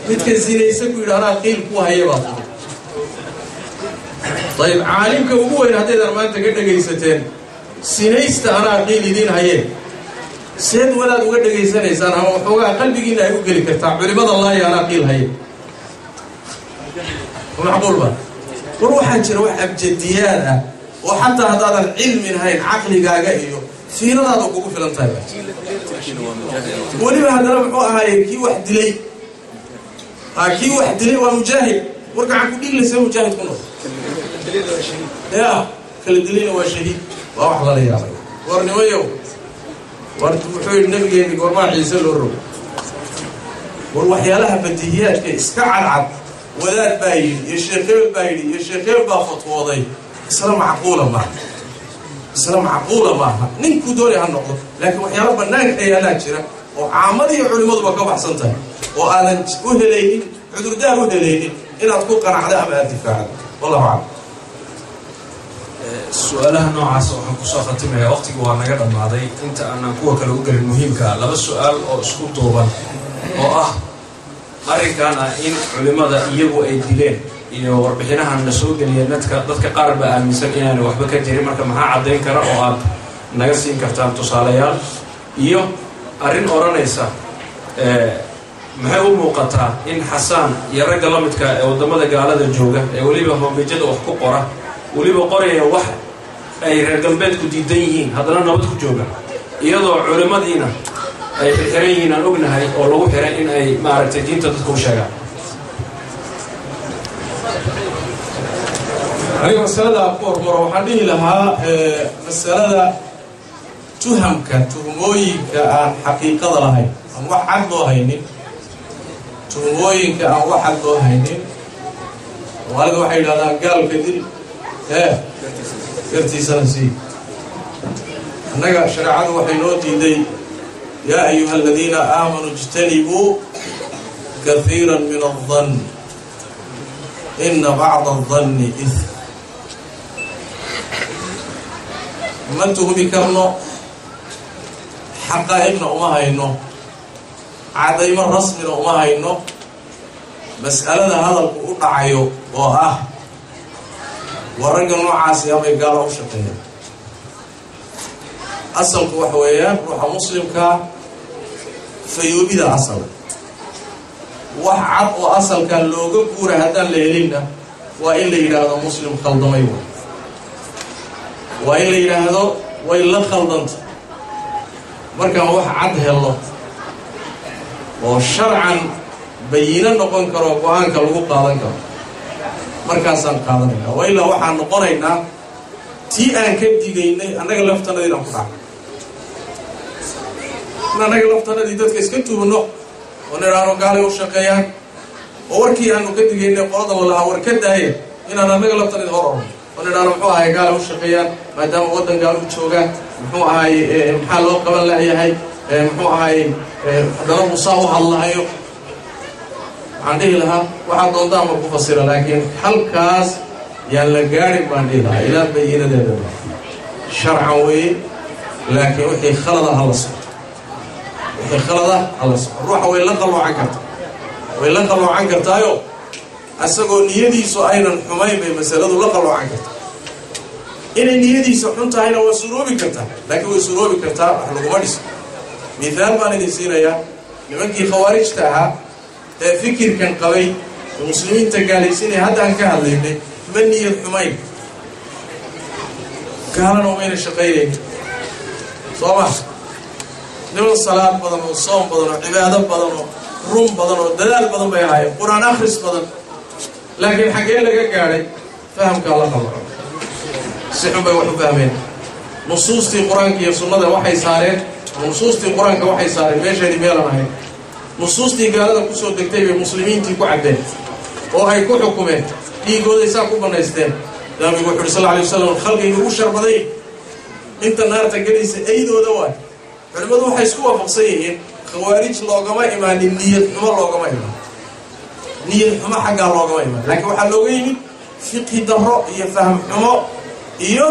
midka sinaysa ku yidhi anaa qiil ku haya baa fudud طيب عالمك ugu weyn hadaydan maanta ka dhageysateen sinaysta anaa qiil idin hayeen seed walaad uga dhageysanaysaan ama waxoogaa qalbigiina ay u geli kartaa culimada Allah ya anaa qiil haye macquul ba war waxaa jira wax abjadiyaad ah oo xataa haddaadan cilmi lahayn caqligaaga iyo fiiradaada kugu filan tahay weliba haddana muxuu ahaayey kii wax dilay waa mujaahid wargacan ku dhiglaysa mujaahid ku noqo ya kala dilayna waa shahiid waa wax lala yaabay warnimayow war wuxuu yidhi nabigeeni goormaa ciise loo rogo war waxyaalaha badihiyaadka iska cadcad wadaad baa yidhi iyo sheekh hebel baa yidhi iyo sheekh hebel baa fatwooday isla macquula maaha ninkuu doonay ha noqdo laakiin waxyaala bannaanka yaalaa jira oo caamadii culimmaduba ka baxsan tahay oo aadan u helaynin cudurdaar u helaynin inaad ku qanacda ama aad difaacdo wallahu aclam su-aalaha noocaas waxaan kusoo khatimayaa waqtigu waa naga dhammaaday inta aanan kuwa kale u gelin muhiimka laba su-aal oo isku duuban oo ah arrinkan ah in culimada iyagu ay dileen iyo warbixinahan la soo geliyay dadka qaar baa aaminsan inaanay waxba ka jirin marka maxaa caddayn kara oo aad naga siin kartaan tusaalayaal iyo arrin odhanaysa maxay u muuqataa in xasaan iyo ragga la midka ee waddamada gaalada jooga ee weliba hoomejada wax ku qora weliba qoraya wax ay reer galbeedku diidan yihiin haddana nabad ku jooga iyadoo culimadiina ay xiran yihiin aan ognahay oo lagu xiray in ay maaragtay diinta dadka u sheegaan aniga masalada ku hormaro waxaan dhihi lahaa masalada tuhmooyinka aan xaqiiqada lahayn aan wax cad loo haynin tuhmooyinka aan wax cad loo haynin waalida waxay yidhahdaan gaalka dil gartiisana sii annaga shareecadu waxay noo diiday yaa ayuha aladiina aamanuu ijtanibuu kathiira min aldann ina bacda aldanni ithm ma tuhmi karno xaqaa'ibna uma hayno cadaymo rasmina uma hayno mas'alada hadalku u dhacayo oo ah waa ragga noocaasi amay gaalo u shaqeeyaan asalku waxa weeyaan ruuxa muslimkaa fayoobida asal wax cad oo asalkaa looga guura haddaan la helinna waa in la yidhaahdo muslim khaldamay waa in la yidhaahdo way la khaldanta markaan wax cad helno oo sharcan bayino noqon karo go-aanka lagu qaadan karo markaasaan qaadanayna waa ilaa waxaan noqonaynaa tii aan ka digaynay annaga laftanadii inaan ku dhaco in annaga laftanadii dadka iska tuubno oo nidhaahno gaalay u shaqeeyaan oo warkii aanu ka digaynay qolada lalahaa war ka daaya inaan annaga laftanadii hor orno oo nidhaahno muxuu ahay gaalay u shaqeeyaan maadaama waddan gaal u joogaan muxuu ahay maxaa loo qaban layahay muxuu ahay haddana musaa u hadlahayo waxaan dhihi lahaa waxaa doontaan mar ku fasira laakiin halkaas yaan la gaadhin baan dhihi lahaa ilaa bayinadeeda sharcan weeye laakiin wixii khalada hala soco ruuxa way la qalloocan kartaayo asagoo niyadiisu aynan xumayn bay masaladu la qalloocan kartaa inay niyadiisa xun tahayna waa suroobi kartaa laakiin way suroobi kartaa wax laguma dhiso mithaal baan idin siinayaa nimankii khawaarijta ahaa fikir kan qabay muslimiinta gaalaysiinay hadda aan ka hadlaynay ma niyad xumayn gaalana umayna shaqaynayn soo ma niman salaad badan oo soom badan oo cibaado badan oo run badan oo dadaal badan bay ahaayeen quraan akhris badan laakiin xaggee laga gaadhay fahamka la qabo si xun bay wax u fahmeen nusuustii quraanka iyo sunnada waxay saareen nusuustii quraanka waxay saareen meeshani meelan ahayd nusuustii gaalada ku soo degtay bay muslimiintii ku caddeen oo ay ku xukumeen dhiigooday saa ku banaysteen nabigu wuxuu sallallahu alayhi wasallam khalqiga ugu sharbaday inta naarta galaysa aydooda waa culimadu waxay isku waafaqsan yihiin khawaarij loogama imaanin niyad xumo loogama imaan niyad xumo xaggaa loogama imaan laakiin waxaa looga yimid fiqhi darro iyo faham xumo iyo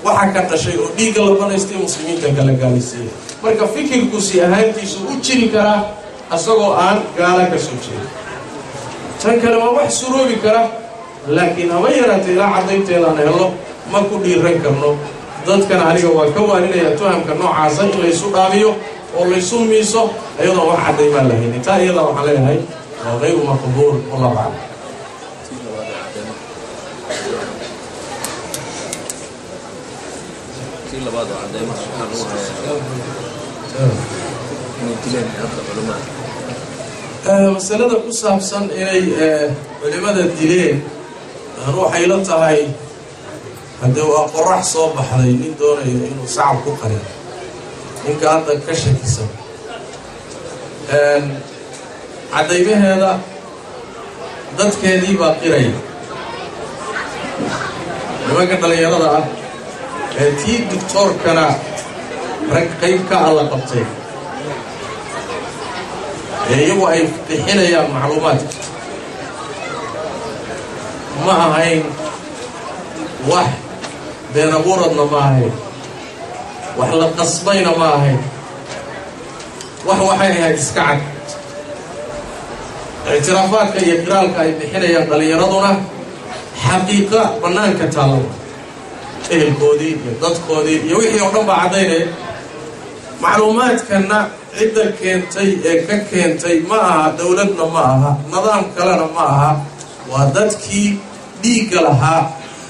waxa ka dhashay oo dhiigga la banaystay muslimiinta kala gaalaysiiyey marka fikirku si ahaantiisu u jiri karaa asagoo aan gaala ka soo jeedin tan kale waa wax suroobi kara laakiin haba yaraatay ilaa caddaynteedaan helno ma ku dhiiran karno dadkan aniga waa ka waaninaya tuhamka noocaasa in laysu dhaamiyo oo laysu miiso ayadoon wax caddaymaan lahaynin taa iyadaa waxaan leeyahay waa qayru maqbuul wallahu aclam masalada ku saabsan inay culimada dileen waxay la tahay haddee waa qorax soo baxday nin doonayo inuu sacab ku qariyo ninka hadda ka shakisan caddaymaheeda dadkeedii baa qiraya nimanka dhallinyarada ah tii doctoorkana rag qayb ka alla qabtay iyagu ay bixinayaan macluumaadka ma ahayn wax been abuuradna ma ahayn wax la qasbayna ma ahayn waxay ahayd iska cad ictiraafaadka iyo qiraalka ay bixinayaan dhallinyaraduna xaqiiqa bannaanka taalla ehelkoodii iyo dadkoodii iyo wixii oo dhan baa caddaynaya macluumaadkanna cidda keentay ee ka keentay ma aha dowladna ma aha nidaam kalena ma aha waa dadkii dhiigga lahaa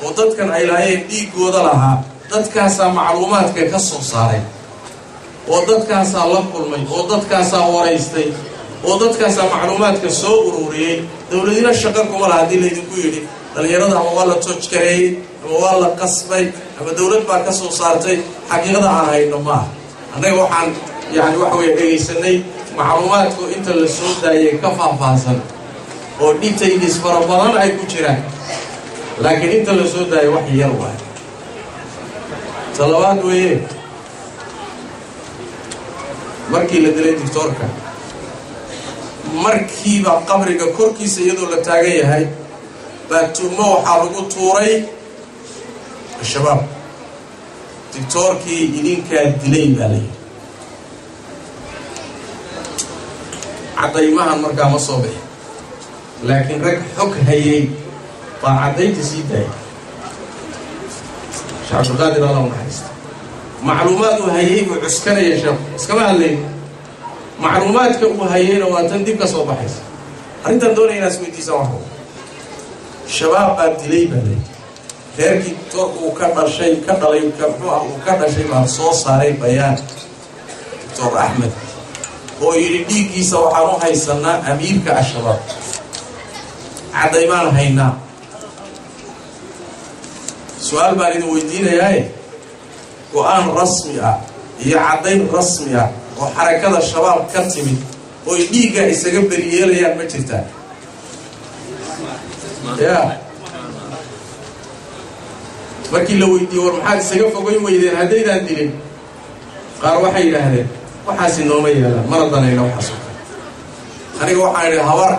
oo dadkan ay lahaayeen dhiiggooda lahaa dadkaasaa macluumaadka ka soo saaray oo dadkaasaa la kulmay oo dadkaasaa waraystay oo dadkaasaa macluumaadka soo ururiyey dowladina shaqo kuma laha haddii laydinku yidhi dhallinyarada ama waa la toojkareeyey ama waa la qasbay ama dowlad baa ka soo saartay xaqiiqada aan hayno ma aha annaga waxaan yani waxa weeye dhegaysanay macluumaadku inta la soo daayay ka faahfaahsan oo details fara badan ay ku jiraan laakiin inta la soo daayay wax yar waay talabaad weeye markii la dilay doctoorka markiiba qabriga korkiisa iyadoo la taagan yahay baa tuumo waxaa lagu tuuray al-shabaab doctoorkii idinkaa dilay baa layidhi caddaymahan markaa ma soo bixi laakiin rag xog hayay baa caddaynta sii daayay sheekh cabdulqaadir alla u naxariista macluumaad uu hayay buu cuskanaya sheekhu iskama hadlayn macluumaadka uu hayayna waa tan dib ka soo baxaysa arrintan doonaya inaad isweydiisaan waxo shabaab baa dilay baa layidhi reerkii doctoorka uu ka dhashay ka dhalay muxuu ah uu ka dhashay baa soo saaray bayaan doctor axmed oo yidhi dhiiggiisa waxaan u haysanaa amiirka al-shabaab caddaymaan haynaa su-aal baan idin weydiinayaaye go-aan rasmi ah iyo caddayn rasmi ah oo xarakada shabaab ka timid ooy dhiigga isaga beriyeelayaan ma jirtaa ya markii la weydiiyey war maxaad isaga fogoyn weydeen haddaydaan dilin qaar waxay yidhaahdeen waxaasi nooma yeelaan mana danayna waxaas oo kale aniga waxaan idhi habar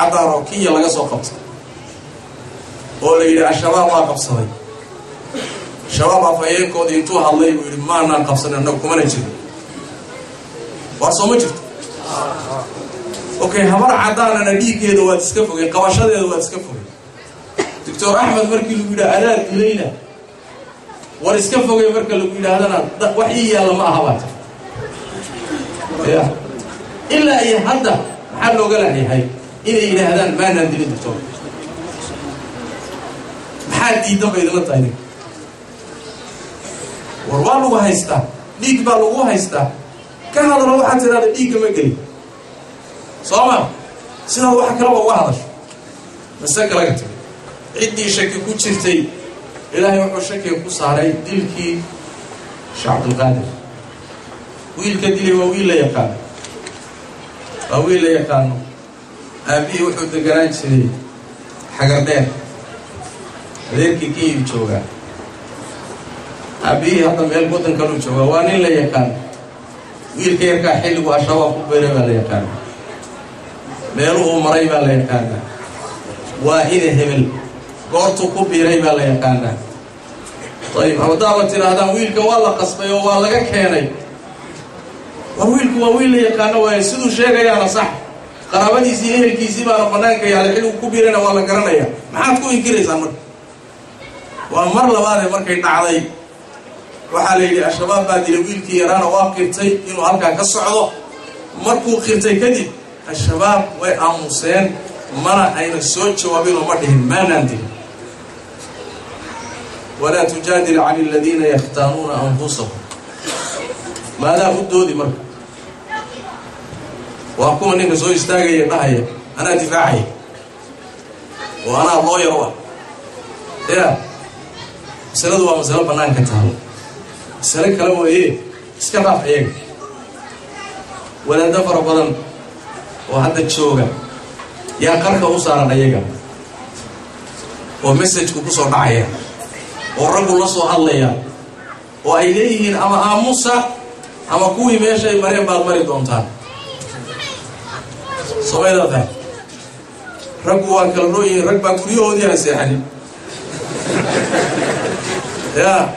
caddaan oo Kenya laga soo qabtay oo la yidhi al-shabaab waa qabsaday shabaab afhayeenkoodii intuu hadlay buu yidhi maanaan qabsanin annagu kumana jirin waa soo ma jirto okay habar caddaanana dhiiggeeda waad iska fogeen qabashadeeda waad iska fogeen doctor axmed markii lagu yidhi adaa dilayna war iska fogey marka lagu yidhaahdana wax ii yaalla ma aha baata ya إلا أي حدا محل وقاله هاي إلى هذا ما ندري دكتور محل يدبر إذا طيب والله هايستا ليك بالو هايستا كان هذا لو حتى هذا ليك ما قري صوما سنة واحد كلام واحد مسك لقيت عندي شك كوتشتي إلهي وحو شك يقص علي ديلكي شعب القادر ويل كدلي وويل لا يقان وويل لا يقان أبي وحو دقران شري حقر دير ذيركي كي يجوغا أبي هذا ميل بوتن كانوا يجوغا وانين لا يقان ويل كيركا حلو وأشوا كبيرة لا يقان ميلو مري لا يقان واحد همل قرطو كبيرة لا يقان طيب هو دعوة هذا ويلك والله قصبي والله كيني وويلك وويل يقان ويسدو شيء يا صح قرابتي سيه الكيسي باربناك يا الحلو كبيرنا والله قرنيا ما حد كو ينكريس امر ومر لباده markay dhacday waxa la yiri ashabaab baad wiilkii yarana waa qirtay inuu halka ka socdo markuu qirtay kadib ashabaab way aamuseen mana ayna soo jawaabin oo ma dhihin maanandi ولا تجادل عن الذين يختانون أنفسهم ماذا أدودي مرة وأقوم أنك سوي استاغي يبهي أنا دفاعي وأنا الله يروى يا مسألة دوا مسألة بنان كتاب مسألة كلامه إيه اسكتاف إيه ولا دفر بضن وحتى تشوغا يا قرك أصارا إيجا ومسج كبسو دعيا ورجل الله سبحانه الله وإليه أما موسى أما كوي ماشي مريم بالمري دونتان سوي ذا رجوا كلروي رجبا كريو دي أسيحني يا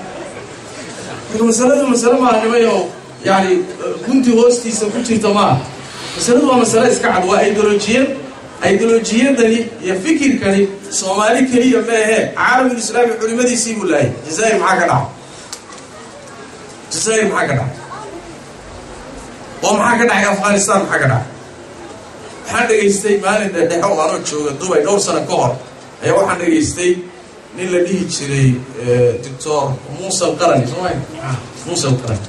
مسألة ما أنا يعني كنت هوستي سكوتي تمام مسألة إسكعد أيديولوجيا دني يفكر كني سومالي كني يبقى عالم الإسلام علماء يسيبوا الله جزائر معك دع جزائر معك دع ومعك دع أفغانستان معك دع حد يستي مال إن ده هو أنا شو دبي دور سنة كهر أيوة حد يستي نيل ده يشتري دكتور موسى القرني سمعين موسى القرني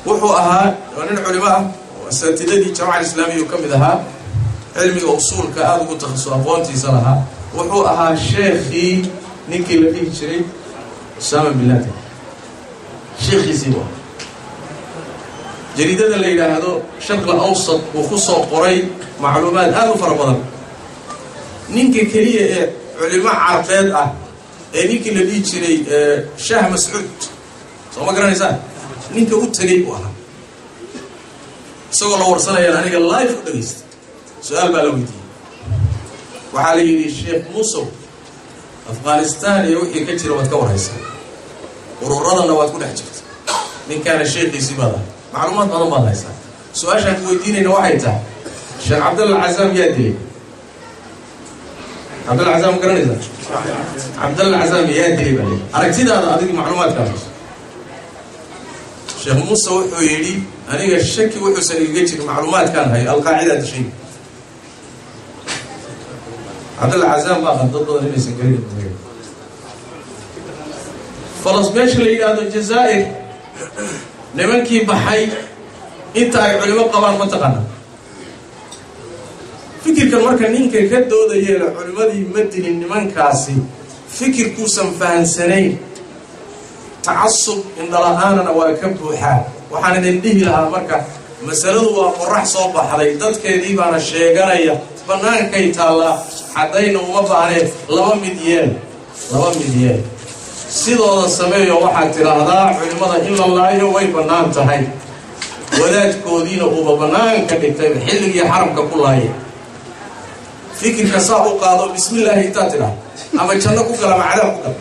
وحوها ونن علماء وساتدني جماعة الإسلامية وكم ذها علمي وأصول كأذ قلت خصو أبوانتي صراحة وحوها شيخي نيكي لديه شريك أسامة بن لادن شيخي سيبوا جريدة الليلة هذا شرق الأوسط وخصو قري معلومات هذا فربضا نيكي كريه علماء عرفات نيكي لديه شريك شاه مسعود سوما قراني ساه نيكي أتغيب وها سوى الله ورسله يعني أنا الله يفقدست سؤال بالويدي وحالي الشيخ موسى أفغانستان يوحي كتير وتكور هيسا ورورنا وتكون حجت من كان الشيخ يسيب هذا معلومات أنا ما هيسا سؤال شاك ويديني نوعيته الشيخ عبد الله العزام يدري عبد الله العزام قرن إذا عبد الله العزام يدري بالي أنا كتير هذا معلومات كافية الشيخ موسى وحو يدي أنا الشك وحو سنيجيتي معلومات كان هاي القاعدة شيء عبد العزام ما قد ضد اللي يسجلين خلاص ماشي اللي هذا الجزائر نمنكي بحي انت علماء قبل منطقنا فكر كان مركا نينك كدو ده يلا علماء يمدن النمان كاسي فكر كوسم فان سنين تعصب ان دلاهانا واكبو حال waxaan idin dhihi lahaa marka masaladu waa qorax soo baxday dadkeedii baana sheeganaya banaankay taala hadayna uma baahneen laba mid yeel sidoo sameeyo waxa tiraahdaa culimada in la laayo way banaan tahay wadaadkoodiina uu banaanka dhigtay xilligii xaramka ku laayay fikirka saa u qaado bismillaah inta tira ama janno ku kala macada ku kala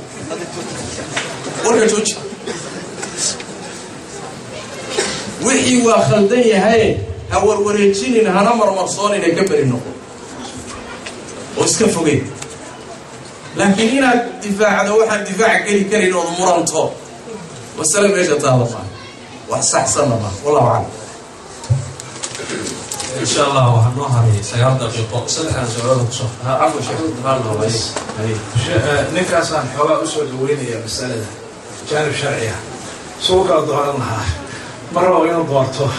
warka jooji وحي وخلدي هاي هور وريجين هنا مرمصون إلى كبر النقود واسكفوا لكن هنا الدفاع هذا واحد دفاع كري ومرنطو والسلام ايش تطابق وحصح سنة والله أعلم إن شاء الله وحنوها هذه سيارة دقيقة صدق عن سؤال القصة عفوا شيخ دخلنا نكاسان حوالي أسود وينية مسألة جانب شرعية سوق الظهر النهار مرة وين ضرطه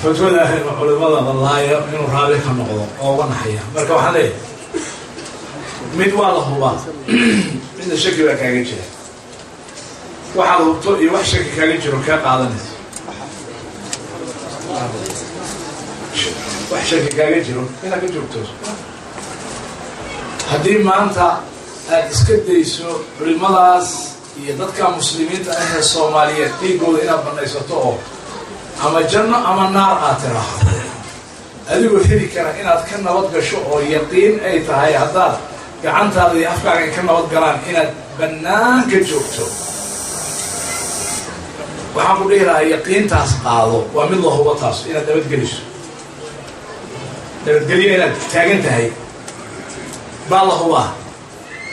فتقول علماء الله إنه رابك النقض أو ونحية مركب حليه مدوال هو من الشكل كاجي واحد يوحشك كاجي ركاب عضلات وحشك كاجي هنا كجوتوس هدي ما أنت اسكديسو علماء يدك مسلمين أهل الصومالية يقول إن بنيسته أما جنة أما النار آتراها أديو هذي كان إن أتكلم وقت شو يقين أي تهاي هذا كعنت هذه أفكار إن كنا وقت قران إن بنان كجوتو وحنقول إيه رأي يقين تاسقاله ومن الله هو تاس إن دبت جلش دبت جلي إن تاجن تهاي بالله هو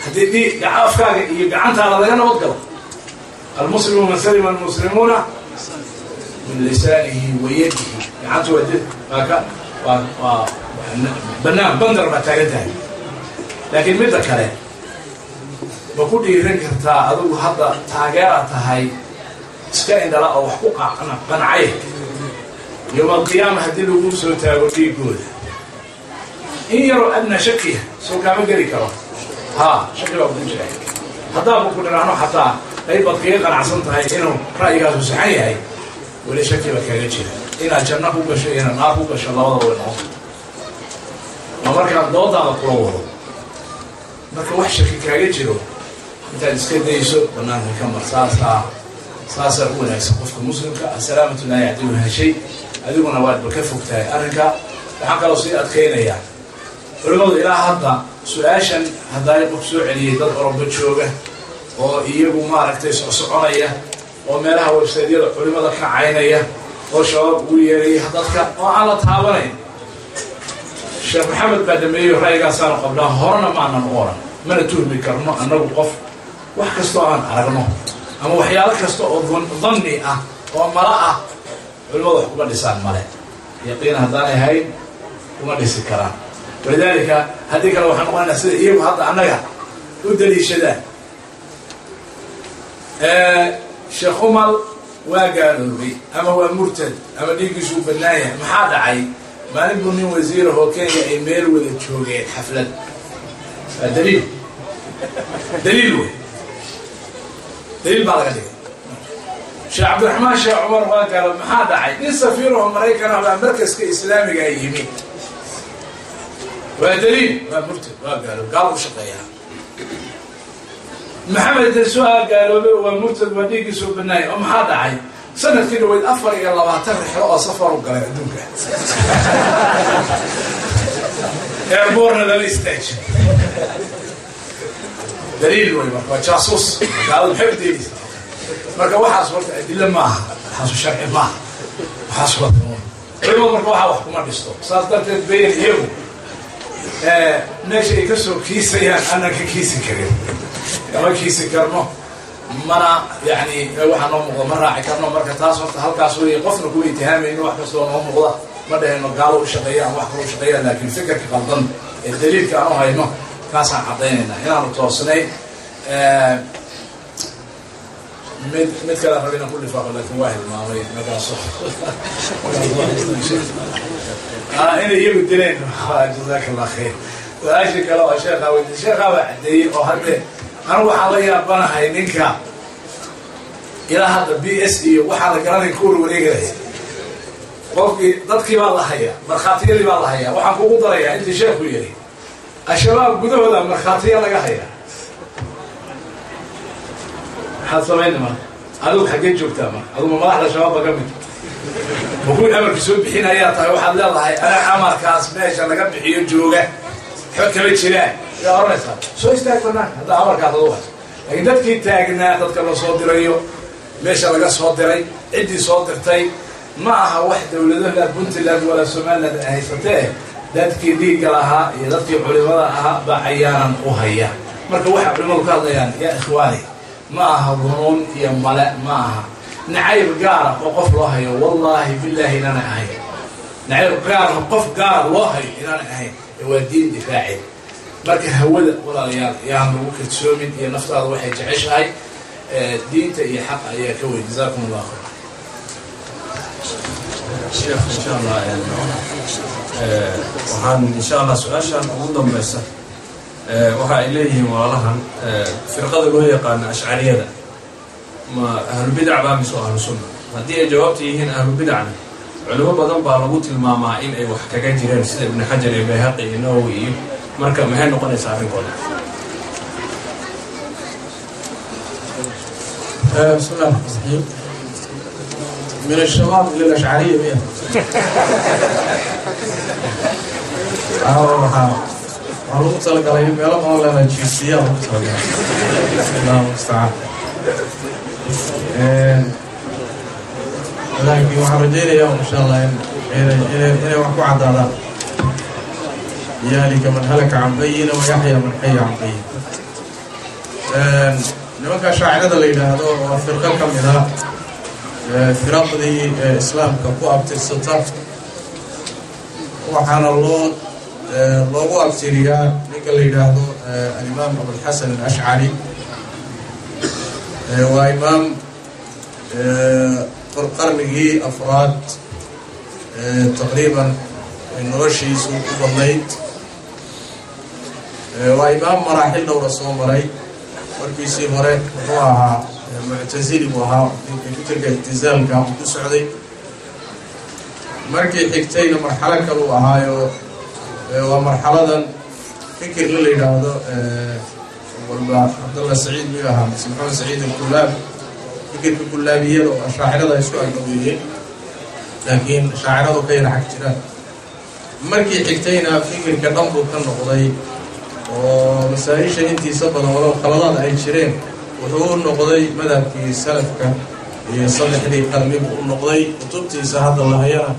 هذه أفكار يعنت هذا أنا وقت المسلم من سلم المسلمون من لسانه ويده يعنت ودد هكا بنام بندر ما تاجن تهاي لكن ماذا كلام بقول يرنكرتا أدو هذا تاجرته هاي سكين دلا أو حقوق أنا قنعيه يوم القيامة هدي له سو تاجرتي يقول إن يروا أن شكيه سو كم جري كرا ها شكله أبو جاي هذا بقول أنا حتى أي بقية قناع صنت هاي إنه رأي جالس صحيح هاي ولا شكله بكيرجي إن الجنة هو بشيء إن النار هو بشيء الله ولا ومركب ضوض على قلوبه marka wax shaki kaaga jiro inta iska dayso banaanka ka marsaasa u wanaagsan qofka muslimka assalaamatu la yaadiu hashay adiguna waad ka fogtahay arrinka waxaan kaloo sii adkeynaya culimadu ilaa hadda su'aashan haday qof soo celiyay dad Orobo jooga oo iyagu maaragtay soconaya oo meelaha website-yada culimada ka caynaya oo shabaab u yeeray dadka oo aan la taabanayn sheekh maxamed baadamiyo raygaasaan qabnaa horena maanan oran mana tuhmi karno annagu qof wax kastoo aan aragno ama waxyaalo kasta oo dhanni ah oo mala ah culimadu wax kuma dhisaan male yaqiin haddaan ahayn kuma dhisi karaan walidaalika haddii kale waxaan noqonaynaa sida iyagu hadda annaga u daliishadaan sheekh umal waa gaaloobay ama waa murtad ama dhiiggiisuu bannaaya maxaa dhacay maalin buu nin wasiir oo Kenya ay meel wada joogeen xaflad دليل بعد ذلك شيخ عبد الرحمن شيخ عمر قال ما حدا عاي سفيرهم امريكا على مركز كاسلامي جاي يمين ودليل ما مرتب قالوا شقيا محمد السؤال قالوا له ومرتب وديك سو بناي ام حدا عاي سنه كده ويتأفر الى 20 رحله سفر وقال ادونك اعبرنا للستيج دليل ولا جاسوس قالوا نحب دليل marka waxaas warta adilla ma xasu sharci ma xasu qodmo marka waxa kuma dhisto saas darteed been iyagu meesha ka soo kiisayaan ana ka kiisi karin kama kiisi karno mana yani waxa noo muuqdo ma raaci karno marka taas horta halkaas weey qofna ku intihaamay wax kasta oo noo muuqda ما ده إنه قالوا شقيان واحد شقيان لكن فكرة غلطان الدليل كانوا هاينه كاسع عطينا هنا متواصلين مد كلام خلينا كل فاق لكن واحد ما قاصح هنا يجيب الدليل جزاك الله خير وأشي كلام الشيخ أو الشيخ أو عدي أو هذا أنا وحاليا بنا هاينك إلى هذا BSE وحال قران يكون وريقه qofkii dadkii baa la hayaa marxaatiyadii baa la hayaa waxaan kugu darayaa intii sheekhu yiri ashabaab gudahooda marxaatiya laga hayaa xasameynama adigu xagee joogtaa ma adigu madaxda shabaab ka mid wuxuu amarka soo bixinayaa tahay waxaad leedahay ana amarkaas meesha laga bixiyo jooga xog kale jiraan yaa oraysa soo istaagna hada amarkaas loo haysto laakiin dadkii taagnaa dadka la soo dirayo meesha laga soo diray cidii soo dirtay معها واحدة ولده لا بنت لا ولا سمان لا هيستاه ذاتك ديك لها ذاتك علماءها بعيانا وهيا مركب واحد علماء قال يعني يا إخواني معها ظنون يا ملاء معها نعيب قارة وقف لها والله بالله لنا هاي نعرف قار قف قار الله إلى هاي ودين دفاعي مركز هودا ولا يا ممكن تسومين هي نفط هذا واحد تعيش هاي دينته هي حق هي كوي جزاكم الله خير. شيخ إن شاء الله يعني وحان إن شاء الله سؤال أقول بس وها إليه والله فرقة الوهية قان أشعرية ما أهل البدع بامس وأهل السنة هذه جوابتي هنا أهل البدع علماء بدن بالغوت الماما إن أي وحكا جيران سيد ابن حجر البيهقي نووي مركب مهن نقول سعرين قول. بسم الله الرحمن الرحيم. من الشباب إلى الأشعرية مين؟ والله مصلك عليهم يلا ما ولا نجيسية الله المستعان. لكن وحرجينا يوم إن شاء الله إن وحكوا عدادا يالك من هلك عن بينه ويحيى من حي عن بينه. نمك شاعر هذا اللي هذا وفرقة كم إذا فرق ذي إسلام كقوة بتستطر وحنا الله لغو أكتريا نقل إلى الإمام أبو الحسن الأشعري وإمام قرنه أفراد تقريبا النرشي سوق بالليت وإمام مراحل دور رسول مري وركيسي مري وها معتزلي وها فكرة اعتزال كان بسعودي مركي حكتين مرحلة كانوا هايو ومرحلة فكر للي هذا عبد الله سعيد بيها محمد سعيد الكلاب فكر الكلابية وشاعر يسوع النبيين لكن شاعره كين حكتنا مركي حكتينا فكر كنمر كنقضي ومسائش انتي سبنا ولو خلطات أي شيرين وهو النقضي ماذا في سلفك يصلح لي قلبي النقضي وطبتي سهاد الله هينا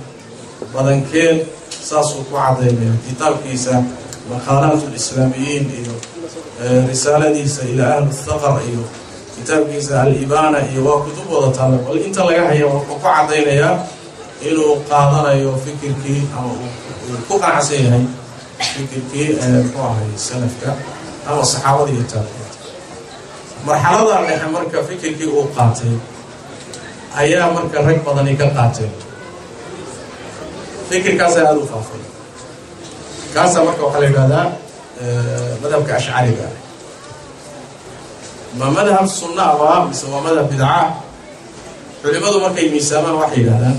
بدن كين ساسو كعدين كتاب كيسا مقالات الإسلاميين رسالة ديسا إلى أهل الثغر كتاب كيسا الإبانة وكتب وضطالب والإنت لقاها هي وكعدين يا إلو قادنا فكر كي أو كوكا عسيه فكر كي سلفك أو الصحابة دي التابعين مرحلة اللي حمرك فكر كي أو قاتل أيام مركا رك بدني كقاتل فكر كاسة ألو فافي كاسة مركا وحلي هذا مذهب كأشعري قال ما مذهب السنة بسوا مذهب بدعة علماء مركا يميساما وحيد هذا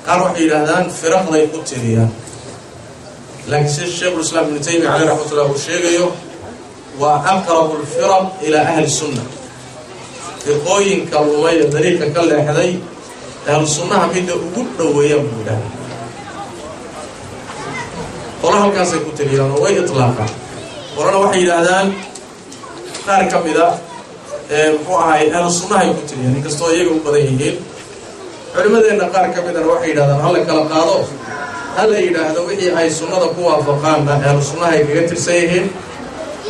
قال وحيد هذا فرق لا يقتليا لكن الشيخ الإسلام ابن تيمية عليه رحمة الله والشيخ وأقرب الفرق إلى أهل السنة فرقوين كالرمية دليل كالله حدي أهل السنة بيد أقول ويبودا قرأها كان سيكون تليان وي إطلاقا قرأنا وحي الأذان قال كم إذا أهل السنة يكون تليان كستوى يقوم بديهين علماء أن قال كم إذا وحي الأذان هل كلا قاضوا هل إلى هذا وحي أي السنة قوة فقام أهل السنة يكتر سيهين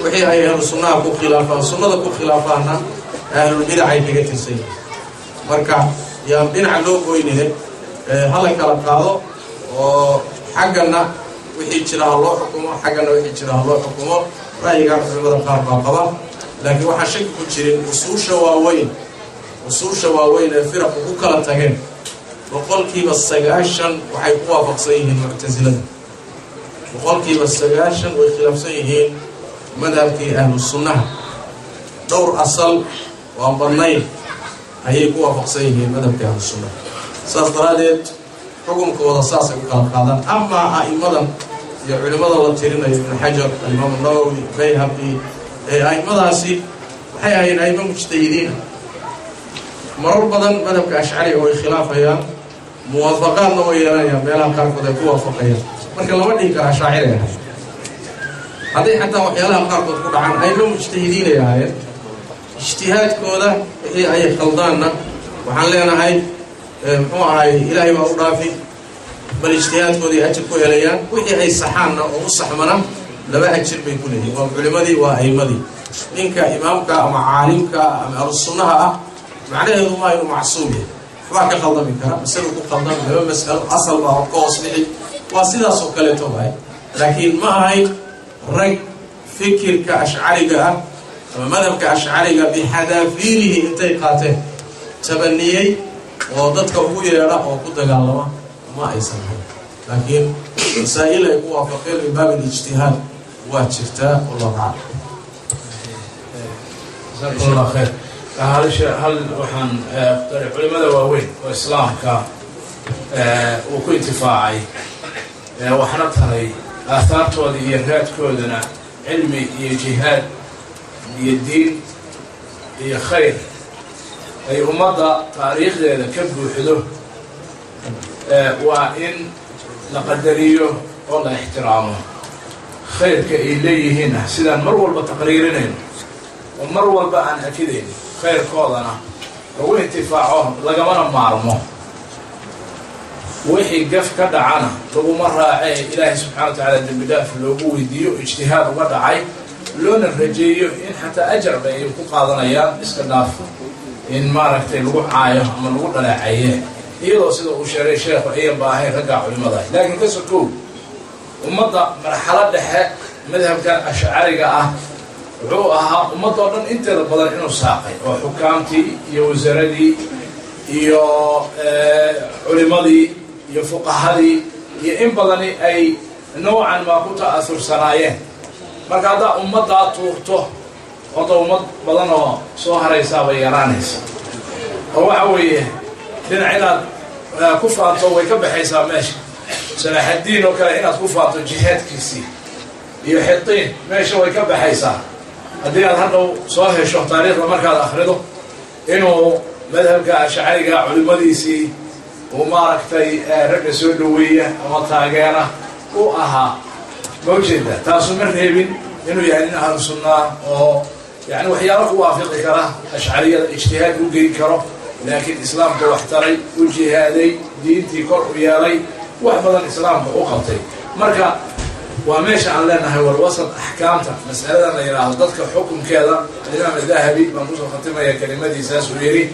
وحي أي أهل السنة قو خلافة السنة قو خلافة أهل البدع يكتر سيهين مركع يا بنع لو قوينه هل كلا قاضوا وحقنا وحي جراه الله حكمه حقنا وحي جراه الله حكمه رأي قاعد في مدى قارب قبا لكن واحد شك كتير وصول شواوين الفرق وكلا تجن وقال كي بس سجاشن وحيقوا فقصيهن المعتزلة وقال كي بس سجاشن وخلاف سيهن مذهب كي أهل السنة دور أصل وأمبرنين هيقوا فقصيهن مذهب كي أهل السنة سأصدرت حكم كوضا ساسا وكالقادان أما أئمة علماء الله تيرين ابن حجر الإمام النووي بيهقي أئمة هاسي وحيا أئمة مجتهدين مرور بدن مذهب كأشعري وخلافة موافقات نويا ميلا قارقود ay ku waafaqayaan marka lama dhigi kara shaacir haday xataa waxyaalaha qaarkood ku dhacaan ay loo mujtahidiinayaan ijtihaadkooda wixii ay qaldaanna waxaan leenahay muxuu ahay ilaahay baa u dhaafi bal ijtihaadkoodii ajir ku helayaan wixii ay saxaanna oo u saxmana laba ajir bay ku leeyihiin waa culimadii waa aymadii ninka imaamka ama caalimka ama al-sunnaha ah macnaheedu ma inuu macsuum yahay waxbaa ka qaldami kara masalo ku qaldami laba mas'alo asal baa ka hoos bixi waa sidaas oo kaleeto waay laakiin ma ahayn rag fikirka ashcariga ah ama madhabka ashcariga bixadaafiirihi intay qaateen tabaniyey oo dadka ugu yeedha oo ku dagaalama ma aysan ahayn laakiin masaa'il ay ku waafaqeen min baab alijtihaad waa jirtaa wallahu aclam جزاكم الله خير. هل وحن علماء واوين وإسلام وكل انتفاعي وحنطهي آثار تودي يرهات كودنا علمي جهاد الدين خير أي مضى تاريخ ذلك كبه حلو وإن لقدريه والله احترامه خير كإليه هنا سيدان مرور بتقريرين ومر والبا عن أكيدين خير كودنا لو انتفاعهم لقمنا معرمه وحي قف كدعنا لو مرة إلهي سبحانه وتعالى البداية في الوقوع ديو اجتهاد وقدعي لون الرجيو إن حتى أجر بي وقاضنا يا إسكناف إن ما ركتي الوقوع عايه أما الوقوع لا عايه إيضا سيدو وشاري شيخ وإيان باهي رقعوا لمضاي لكن كسكو ومضى مرحلة دحاء مذهب كان أشعاري wuxuu ahaa ummadoo dhan inteeda badan inuu saaqay oo xukaamtii iyo wasaaradii iyo culimadii iyo fuqahadii iyo in badani ay noocan maa ku ta'asursanaayeen marka haddaa ummaddaa tuurto oda ummad badan oo soo haraysaa bay yaraanaysa oo waxa weeye dhinac inaad ku faanto way ka baxaysaa meesha salaaxaddiin oo kale inaad ku faanto jihaadkiisii iyo xitiin meesha way ka baxaysaa haddii aad hadhow soo hesho taariikhda markaad akhrido inuu madhabka ashcariga culimadiisii uu maaragtay ragga soo dhaweeya ama taageera u ahaa mawjeeda taasu ma reebin inuu yahay nin ahlu sunnaa oo yani waxyaalo ku waafiqi kara ashcariyada ijtihaad u geyn karo laakiin islaamka wax taray u jihaaday diintii kor u yeelay wax badan islaamka u qabtay marka وماشي علينا هو الوسط أحكامته مسألة أنا يراها ضدك حكم كذا الإمام الذهبي منقوص الخاتمة هي كلمات إساس ويري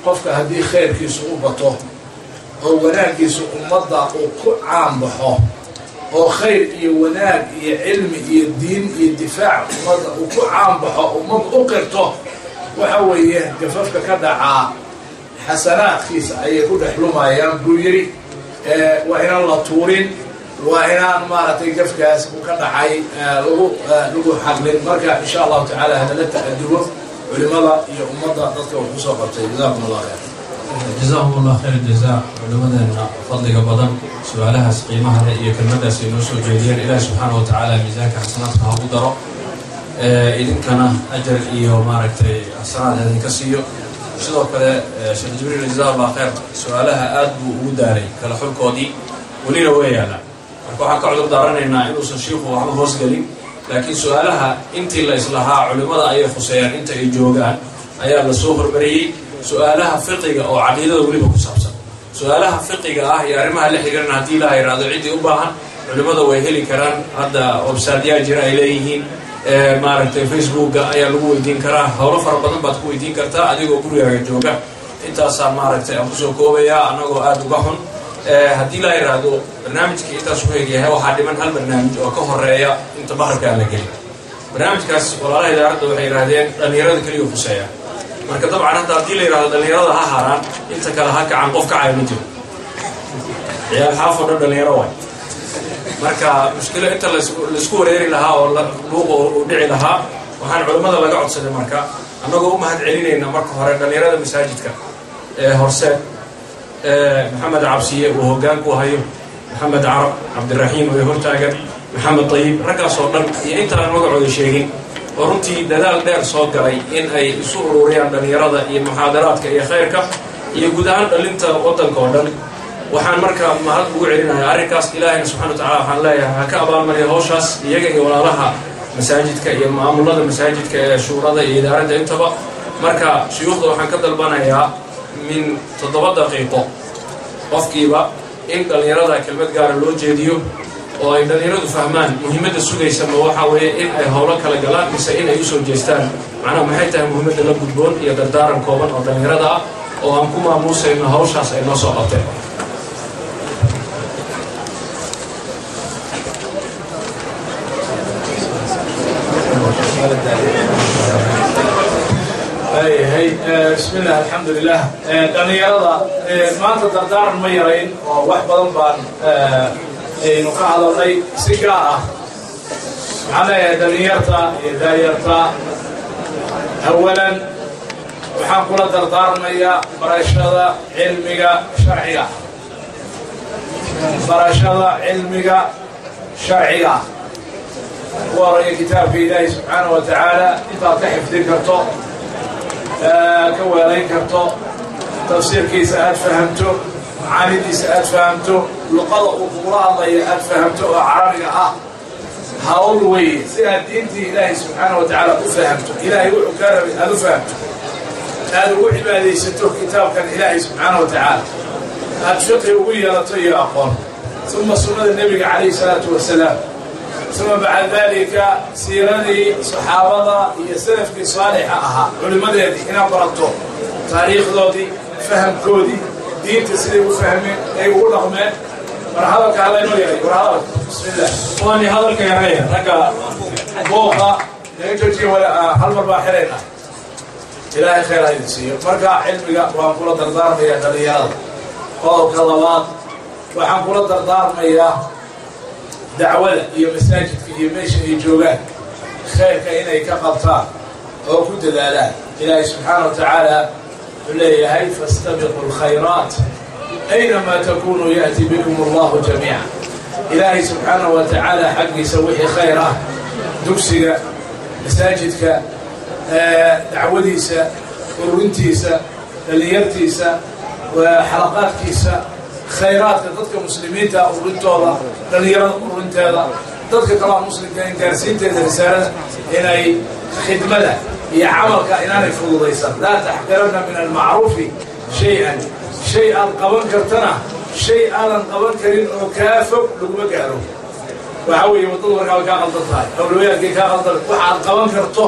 قفك هدي خير كي صعوبته أو وناك يسوق مضى أو عام بحاه أو خير وناك علم الدين الدفاع مضى أو عام بحاه ومضى أقرته وحويه كففك كدع حسنات خيسة أي كل حلوم أيام بيري وإن الله تورين وإنان مارتي قفكاس وكذا حي لغو حقلين مركا إن شاء الله تعالى هذا للتأدبه علماء يؤمضى ضدك وخصوصا قبطي جزاكم الله خير جزاهم الله خير الجزاء علماء فضلك بدن سؤالها سقيمها هي كلمة سينوسو جدير إله سبحانه وتعالى ميزانك حسناتها وقدره إذن كان أجر إيه وماركتي حسنات هذه كسيو sidoo kale sheekh jibriil jazaa Allah khayr su'aalaha aad buu u daaray kala xulkoodii waliina weeyana marka waxaan ka cudur daaranaynaa inuusan sheekhu waxba hoos galin laakiin su'aalaha intii la islahaa culimada ay khuseeyaan inta ay joogaan ayaa la soo hormariyay su'aalaha fiqiga oo caqiidada waliba ku saabsan su'aalaha fiqiga ah iyo arrimaha la xiriirana hadii la yiraahdo cidii u baahan culimada way heli karaan hadda website-yada jira ay leeyihiin maaragtay Facebook ayaa lagu weydiin karaa hawlo fara badan baad ku weydiin kartaa adigoo gurigaaga jooga intaas maaragtay aan ku soo koobaya anagoo aad uga xun hadii la yiraahdo barnaamijkii intaas ku heegayahay waxa dhiman hal barnaamij oo ka horeeya inta baharka la gelin barnaamijkaas walaalaha idaarada waxay yiraahdeen dhalinyarada kaliya ku saaya marka dabcan hadii la yiraahdo dhalinyarada ha haraan inta kale ha kacan qof ka caawin jiro ciyaal xaafado dhalinyaro way marka mushkilo inta la isku wareeri lahaa oo luuqo u dhici lahaa waxaan culimada laga codsaday marka anagoo u mahad celinayna marka hore dhalinyarada masaajidka horse محمد عبسية وهوجان كوهيو محمد عرب عبد الرحيم ويهورتاجر محمد طيب رجع صوتنا أنت أنا وقعوا شيء ورنتي دلال دير صوت قري إن أي سورة ريان دنيرة المحاضرات كأي خيرك يجودان اللي أنت وطن كودن وحن مركب مهد بوعرنا أركاس إلهي سبحانه وتعالى حن لا هكابا من يهوشاس يجي ولا لها مساجد كأي معاملة المساجد كشورى إدارة أنتبه مركب شيوخ وحن كذا البنايا من 7 دقيقة قفكيبا إن دليرada كلمة gaar loo jeediyo oo ay dhalinyaradu fahmaan muhiimada sugaysa ma waxa weeye in ay hawlo kala galaan mise in ay u soo jeestaan macnaha maxay tahay muhiimada la gudboon iyo dardaaran kooban oo dhalinyarada ah oo aan ku maamuusayno hawshaas ay noo soo qabteen. بسم الله الحمد لله. دنيارada maanta dardaaran ma yarayn oo wax badan baan aynu ka hadalnay si gaar ah. Waxaan dhallinyarta iyo daayarta awalan waxaan kula dardaarmayaa barashada cilmiga sharciga. barashada cilmiga sharciga waraya kitaabka Ilaahay subxaanahu wa tacaala intaad ka xifdin karto ka weelayn karto tafsiirkiisa aad fahamto macaanidiisa aad fahamto luqada uu kula hadlaya aad fahamto oo carabiga ah hawl weeye si aad diintii Ilaahay subxaanahu wa tacaala u fahamto Ilaahay wuxuu ka rabay aad u fahamto aad ugu cibaadaysato kitaabkan Ilaahay subxaanahu wa tacaala aad fiqhi ugu yeelato iyo aqoon ثم سنة النبي عليه الصلاة والسلام ثم بعد ذلك سيرني صحابة يسلف في صالحها علماء ذي هنا برضو تاريخ ذودي فهم كودي دين تسليم وفهمي أي ورغمان مرحبا كهلا ينوي مرحبا بسم الله واني هذا الكيانية رجع بوقا نيجي ولا هل مرة حرينا إلهي خير هاي السير مرجع علمي وأنقول دردار يا دليل قال كلامات waxaan kula dardaarmayaa dacwada iyo masaajidka iyo meesha ay joogaan khayrka inay ka qabtaan oo ku dadaalaan. Ilaahay subxaanahu wa tacaala wuxuu leeyahay fastabiqu lkhayraat aynamaa takunuu ya'ti bikum allahu jamiica. Ilaahay subxaanahu wa tacaala xaggiisa wixii khayr ah dugsiga masaajidka dacwadiisa ururintiisa dhallinyartiisa xalaqaadkiisa khayraadka dadka muslimiinta urintooda dhalinyarada urinteeda dadka kala muslimka in gaarsiinteeda risaalada inay khidmada iyo camalka inaanay fududaysan. laa taxqirana min almacruufi shay-an shay aad qaban kartana shay aadan qaban karin oo kaa fog laguma gaaro. waxa weeye waddadu markaa way kaa qaldan tahay awlawiyaadkay kaa qaldan waxaad qaban karto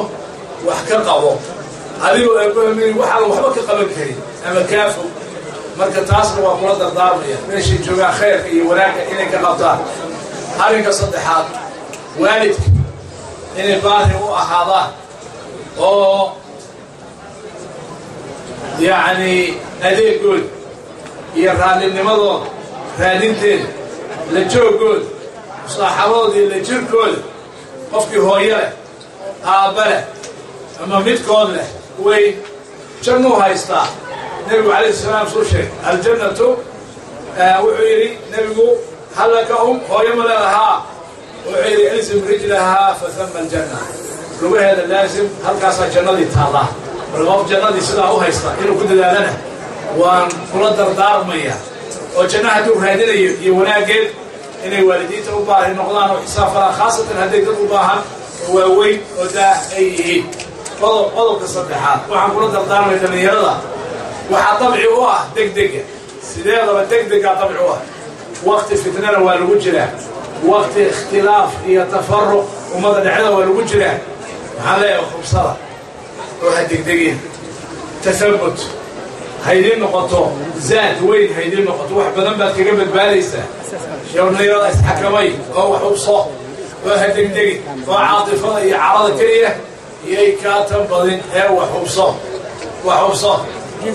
wax ka qabo adigoo ay ku hameyn waxaadan waxba ka qaban karin ama kaa fog. marka taasna waa kula dardaarmaya meeshay joogaan khayrka iyo wanaagga inay ka qabtaan. arrinka saddexaad waalidka inay baari u ahaadaan oo yacni adeegooda iyo raalinimadooda raadinteeda la joogooda musaaxabadooda iyo la jirkooda qofkii hooyo leh aabba leh ama midkood leh way jannuu haystaa. النبي عليه السلام سوشي الجنة وعيري نبي هل لك هو يمل لها وعيري الزم رجلها فثم الجنة لو هذا لازم هل كاسا جنة تالا والغوف جنة سلا هو هيستا إنه كده لنا وان كل دردار مية وجنة دوب هذين يوناجد إنه والديته وباه النقلان وحسافها خاصة هذيك وباها ووي ودا أيه قضوا كصدحات وعن كل دردار مية تنيرلا waxaa dabci u ah degdega sideedaba degdega dabci u ah waqti fitnana waa lagu jiraa waqti ikhtilaaf iyo tafaruq ummada dhexda waa lagu jiraa. maxaa leeyahay khubsada oo ha degdegin tasabut haydin noqoto zaad weyn haydin noqoto wax badan baad kaga badbaadaysaa. shawrnayada isxakamay oo wax hubso oo ha degdegin oo caatifada iyo carada keliya iyay kaa tan badin ee wax hubso wax hubso.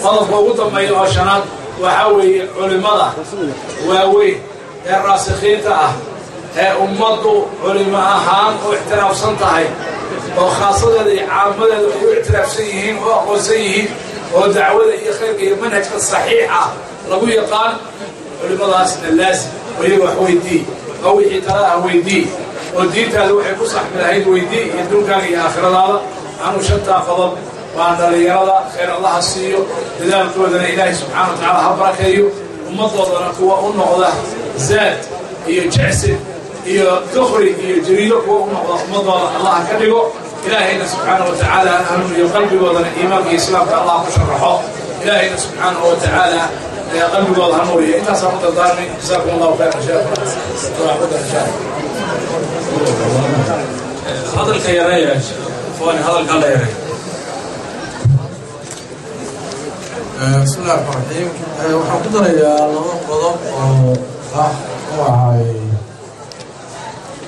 qodobka ugu dambeeya oo shanaad waxaa weeye culimada waaweyn ee raasikhiinta ah ee ummaddu culimo ahaan u ictiraafsan tahay oo khaasadeeda iyo caamadeeda ay u ictiraafsan yihiin oo aqoonsan yihiin oo dacwada iyo khayrka iyo manhajka saxiixa lagu yaqaan culimadaasna laasim oo iyaga wax weydii oo wixii tala ah weydii oo diintaada waxay ku saxmi lahayd weydii iyo dunkaaga iyo aakhiradaada. anuu shantaa qodob waan dhalinyarada khayr allaha siiyo dadaalkoodana ilaahay subxaana wa tacaala ha barakeeyo ummadoodana kuwa u noqda zaad iyo jecsin iyo dukhri iyo jariido kuwa u noqda ummadooda allah ka dhigo. ilaahayna subxaana wa tacaala hanuuniyo qalbigoodana iimaanka iyo islaamka allah ku sharaxo. ilaahayna subxaana wa tacaala qalbigooda hanuuniyo. intaasaan u dardaarmay. jazaakum allahu khayran sheekh. hadalka yareeya fooni hadalka la yareeya بسم الله الرحمن الرحيم. waxaan ku darayaa laba qodob oo waxay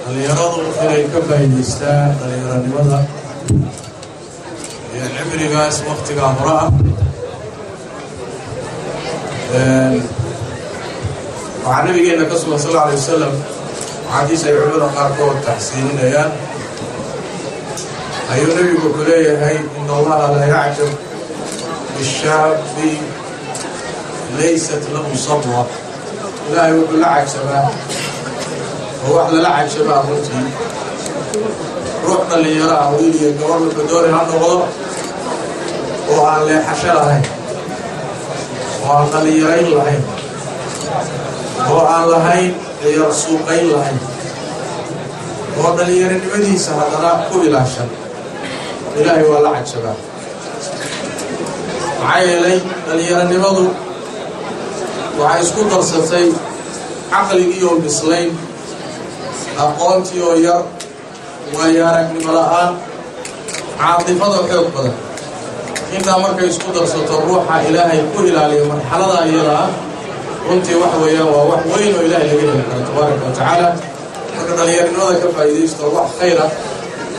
dhalinyaradu inay ka faa'iidaystaan dhalinyaranimada iyo cimrigaas waqtiga hore ah. waxaa nabigeena ka sugan sallallahu alayhi wasallam xadiis ay culimada qaarkood taxsiininayaan ayuu nabigu ku leeyahay in allaha la yacjab بالشاب ليست له صبوة لا يقول لعب شباب هو احنا لعب شباب روتي روحنا اللي يراه ويلي يقرب بدوري هالنغضة وعن اللي حشرها وعن اللي يرين لهين وعن لهين يرسوقين لهين وعن اللي يرين مديسة هذا كل العشر إلهي ولعب شباب عائلي dhalinyaranimadu waxay isku darsatay caqligii oo bislayn aqoontii oo yar waayo-aragnimo la'aan caatifada xoog badan intaa markay isku darsato ruuxa ilaahay ku ilaaliyo marxalada iyada ah runtii wax weeyaan waa wax weyn oo ilaahay laga heli karo tabaaraka wa tacaala marka dhalinyaranimada ka faa'iidaysto wax khayr ah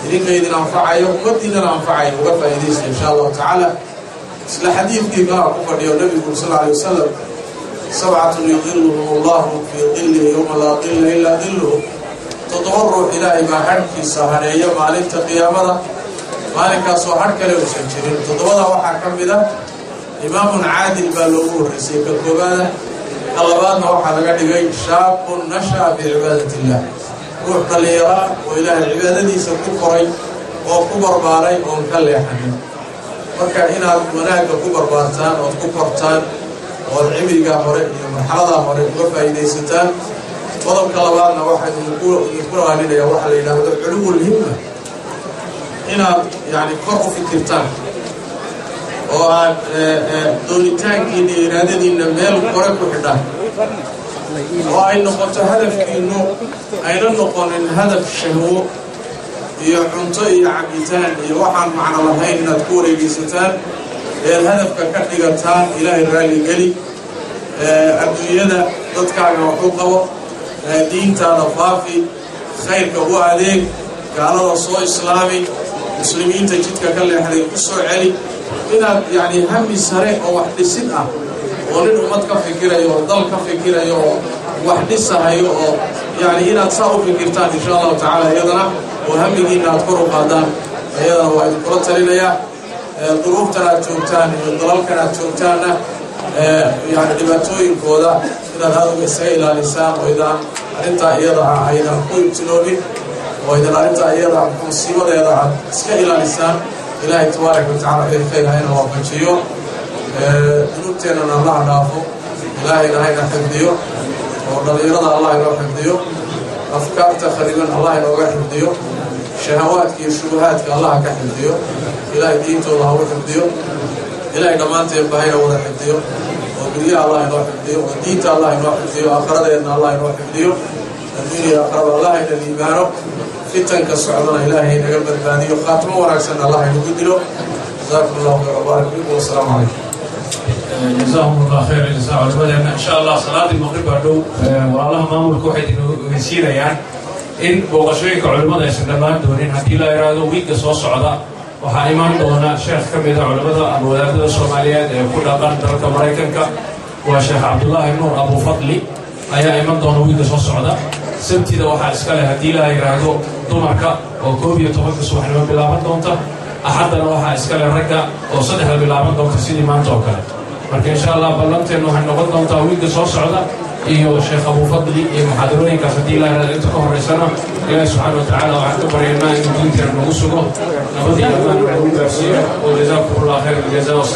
idinkaydin anfacayo ummadiinana anfacayo uga faa'iidaysta insha allahu tacaala isla xadiidkii baa ku fadhiyo nabigu sallallahu alayhi wasallam sab'atun yudhilluhum allahu fi dhillihi yawma laa dhilla illaa dhilluhu toddoba ruux ilaahay baa hadhkiisa hareeya maalinta qiyaamada maalinkaasoo hadh kale uusan jirin toddobada waxaa ka mid ah imaamun caadil baa loogu horreysay ka koobaada ka labaadna waxaa laga dhigay shaabun nasha'a fi cibaadati illah ruux dhalinyara oo ilaahay cibaadadiisa ku koray oo ku barbaaray oon ka leexanin marka inaad wanaagga ku barbaartaan ood ku kortaan ood cimrigaa hore iyo marxaladaa hore uga faa'iidaysataan qodobka labaadna waxaa idinku raalinayaa waxaa la yidhaahdo culuwul himma inaad yacni kor u fikirtaan oo aad doonitaankiina iyo iraadadiinna meel kore ku xidhaan oo ay noqoto hadafkiinu ayna noqonin hadaf shahwo iyo cunto iyo cabitaan iyo waxaan macno lahayn inaad ku wareegaysataan eed hadafka ka dhigataan ilaahay raalligeli adduunyada dadkaaga wax u qabo diintaada faafi khayrka u adeeg gaalada soo islaami muslimiinta jidka ka leexday ku soo celi inaad yacni hami sare oo wax dhisid ah oo nin ummad ka fikirayo oo dal ka fikirayo oo wax dhisahayo oo yacni inaad saa u fikirtaan insha allahu tacaala iyadana oo hamigiina aad kor u qaadaan ayadana waa idinkula talinayaa duruuftan aad joogtaan iyo dalalkan aad joogtaanna yani dhibaatooyinkooda inaad aduga isaga ilaalisaan oo idaan arrintaa iyada ah aydan ku ibtiloobin oo idan arrintaa iyada musiibadeeda aad iska ilaalisaan ilaahay tabaaraka wa tacaala ee khayr hayna waafajiyo dunuubteennana allaha dhaafo ilaahayna hayna xifdiyo oo dhalinyarada allah inoo xifdiyo afkaarta khariban allah inooga xifdiyo shahawaadka iyo shubahaadka allah ka xifdiyo ilaahay diintooda ha u xifdiyo ilaahay dhammaanteen bahayna wada xifdiyo oo guryaha allah inoo xifdiyo oo diinta allah inoo xifdiyo aakhiradeedna allah inoo xifdiyo adduuniya aakhirada allah ina liibaano fitanka socdana ilaahay naga badbaadiyo khaatimo wanaagsanna allah inagu dilo jazaakum allahu khayr wabaarak fiikum wassalaamu calaykum جزاهم الله خير الجزاء علماء إن شاء الله صلاة المغرب بعده والله ما أمر كوحد إنه يسير يعني إن بوقشويك علماء يسلمان دونين هدي لا يرادو ويك صوص عدا وحائمان دونا شيخ كميدا علماء أبو ذات الصومالية كل أقان درك مريكنك وشيخ عبد الله النور أبو فضلي أي إيمان دونا ويك صوص عدا سبتي ده وحا إسكاله هدي لا يرادو دونك وكوبية تفكس وحنا بلابان دونتا أحدنا وحا إسكاله ركا وصدح بلابان دونتا سيدي مان توكا marka insha Allah ballanteenu waxay noqon doontaa wiilka soo socda iyo Sheekh Abu Fadli iyo muxaadarooyinka hadii la yiraahdo inta ka horeysana Ilaahay subhanahu wa ta'ala waxaan ka baryaynaa inuu diinteena nagu sugo nabadii amaan ugu gaarsiiyo oo jazakumullahu khayran jazaa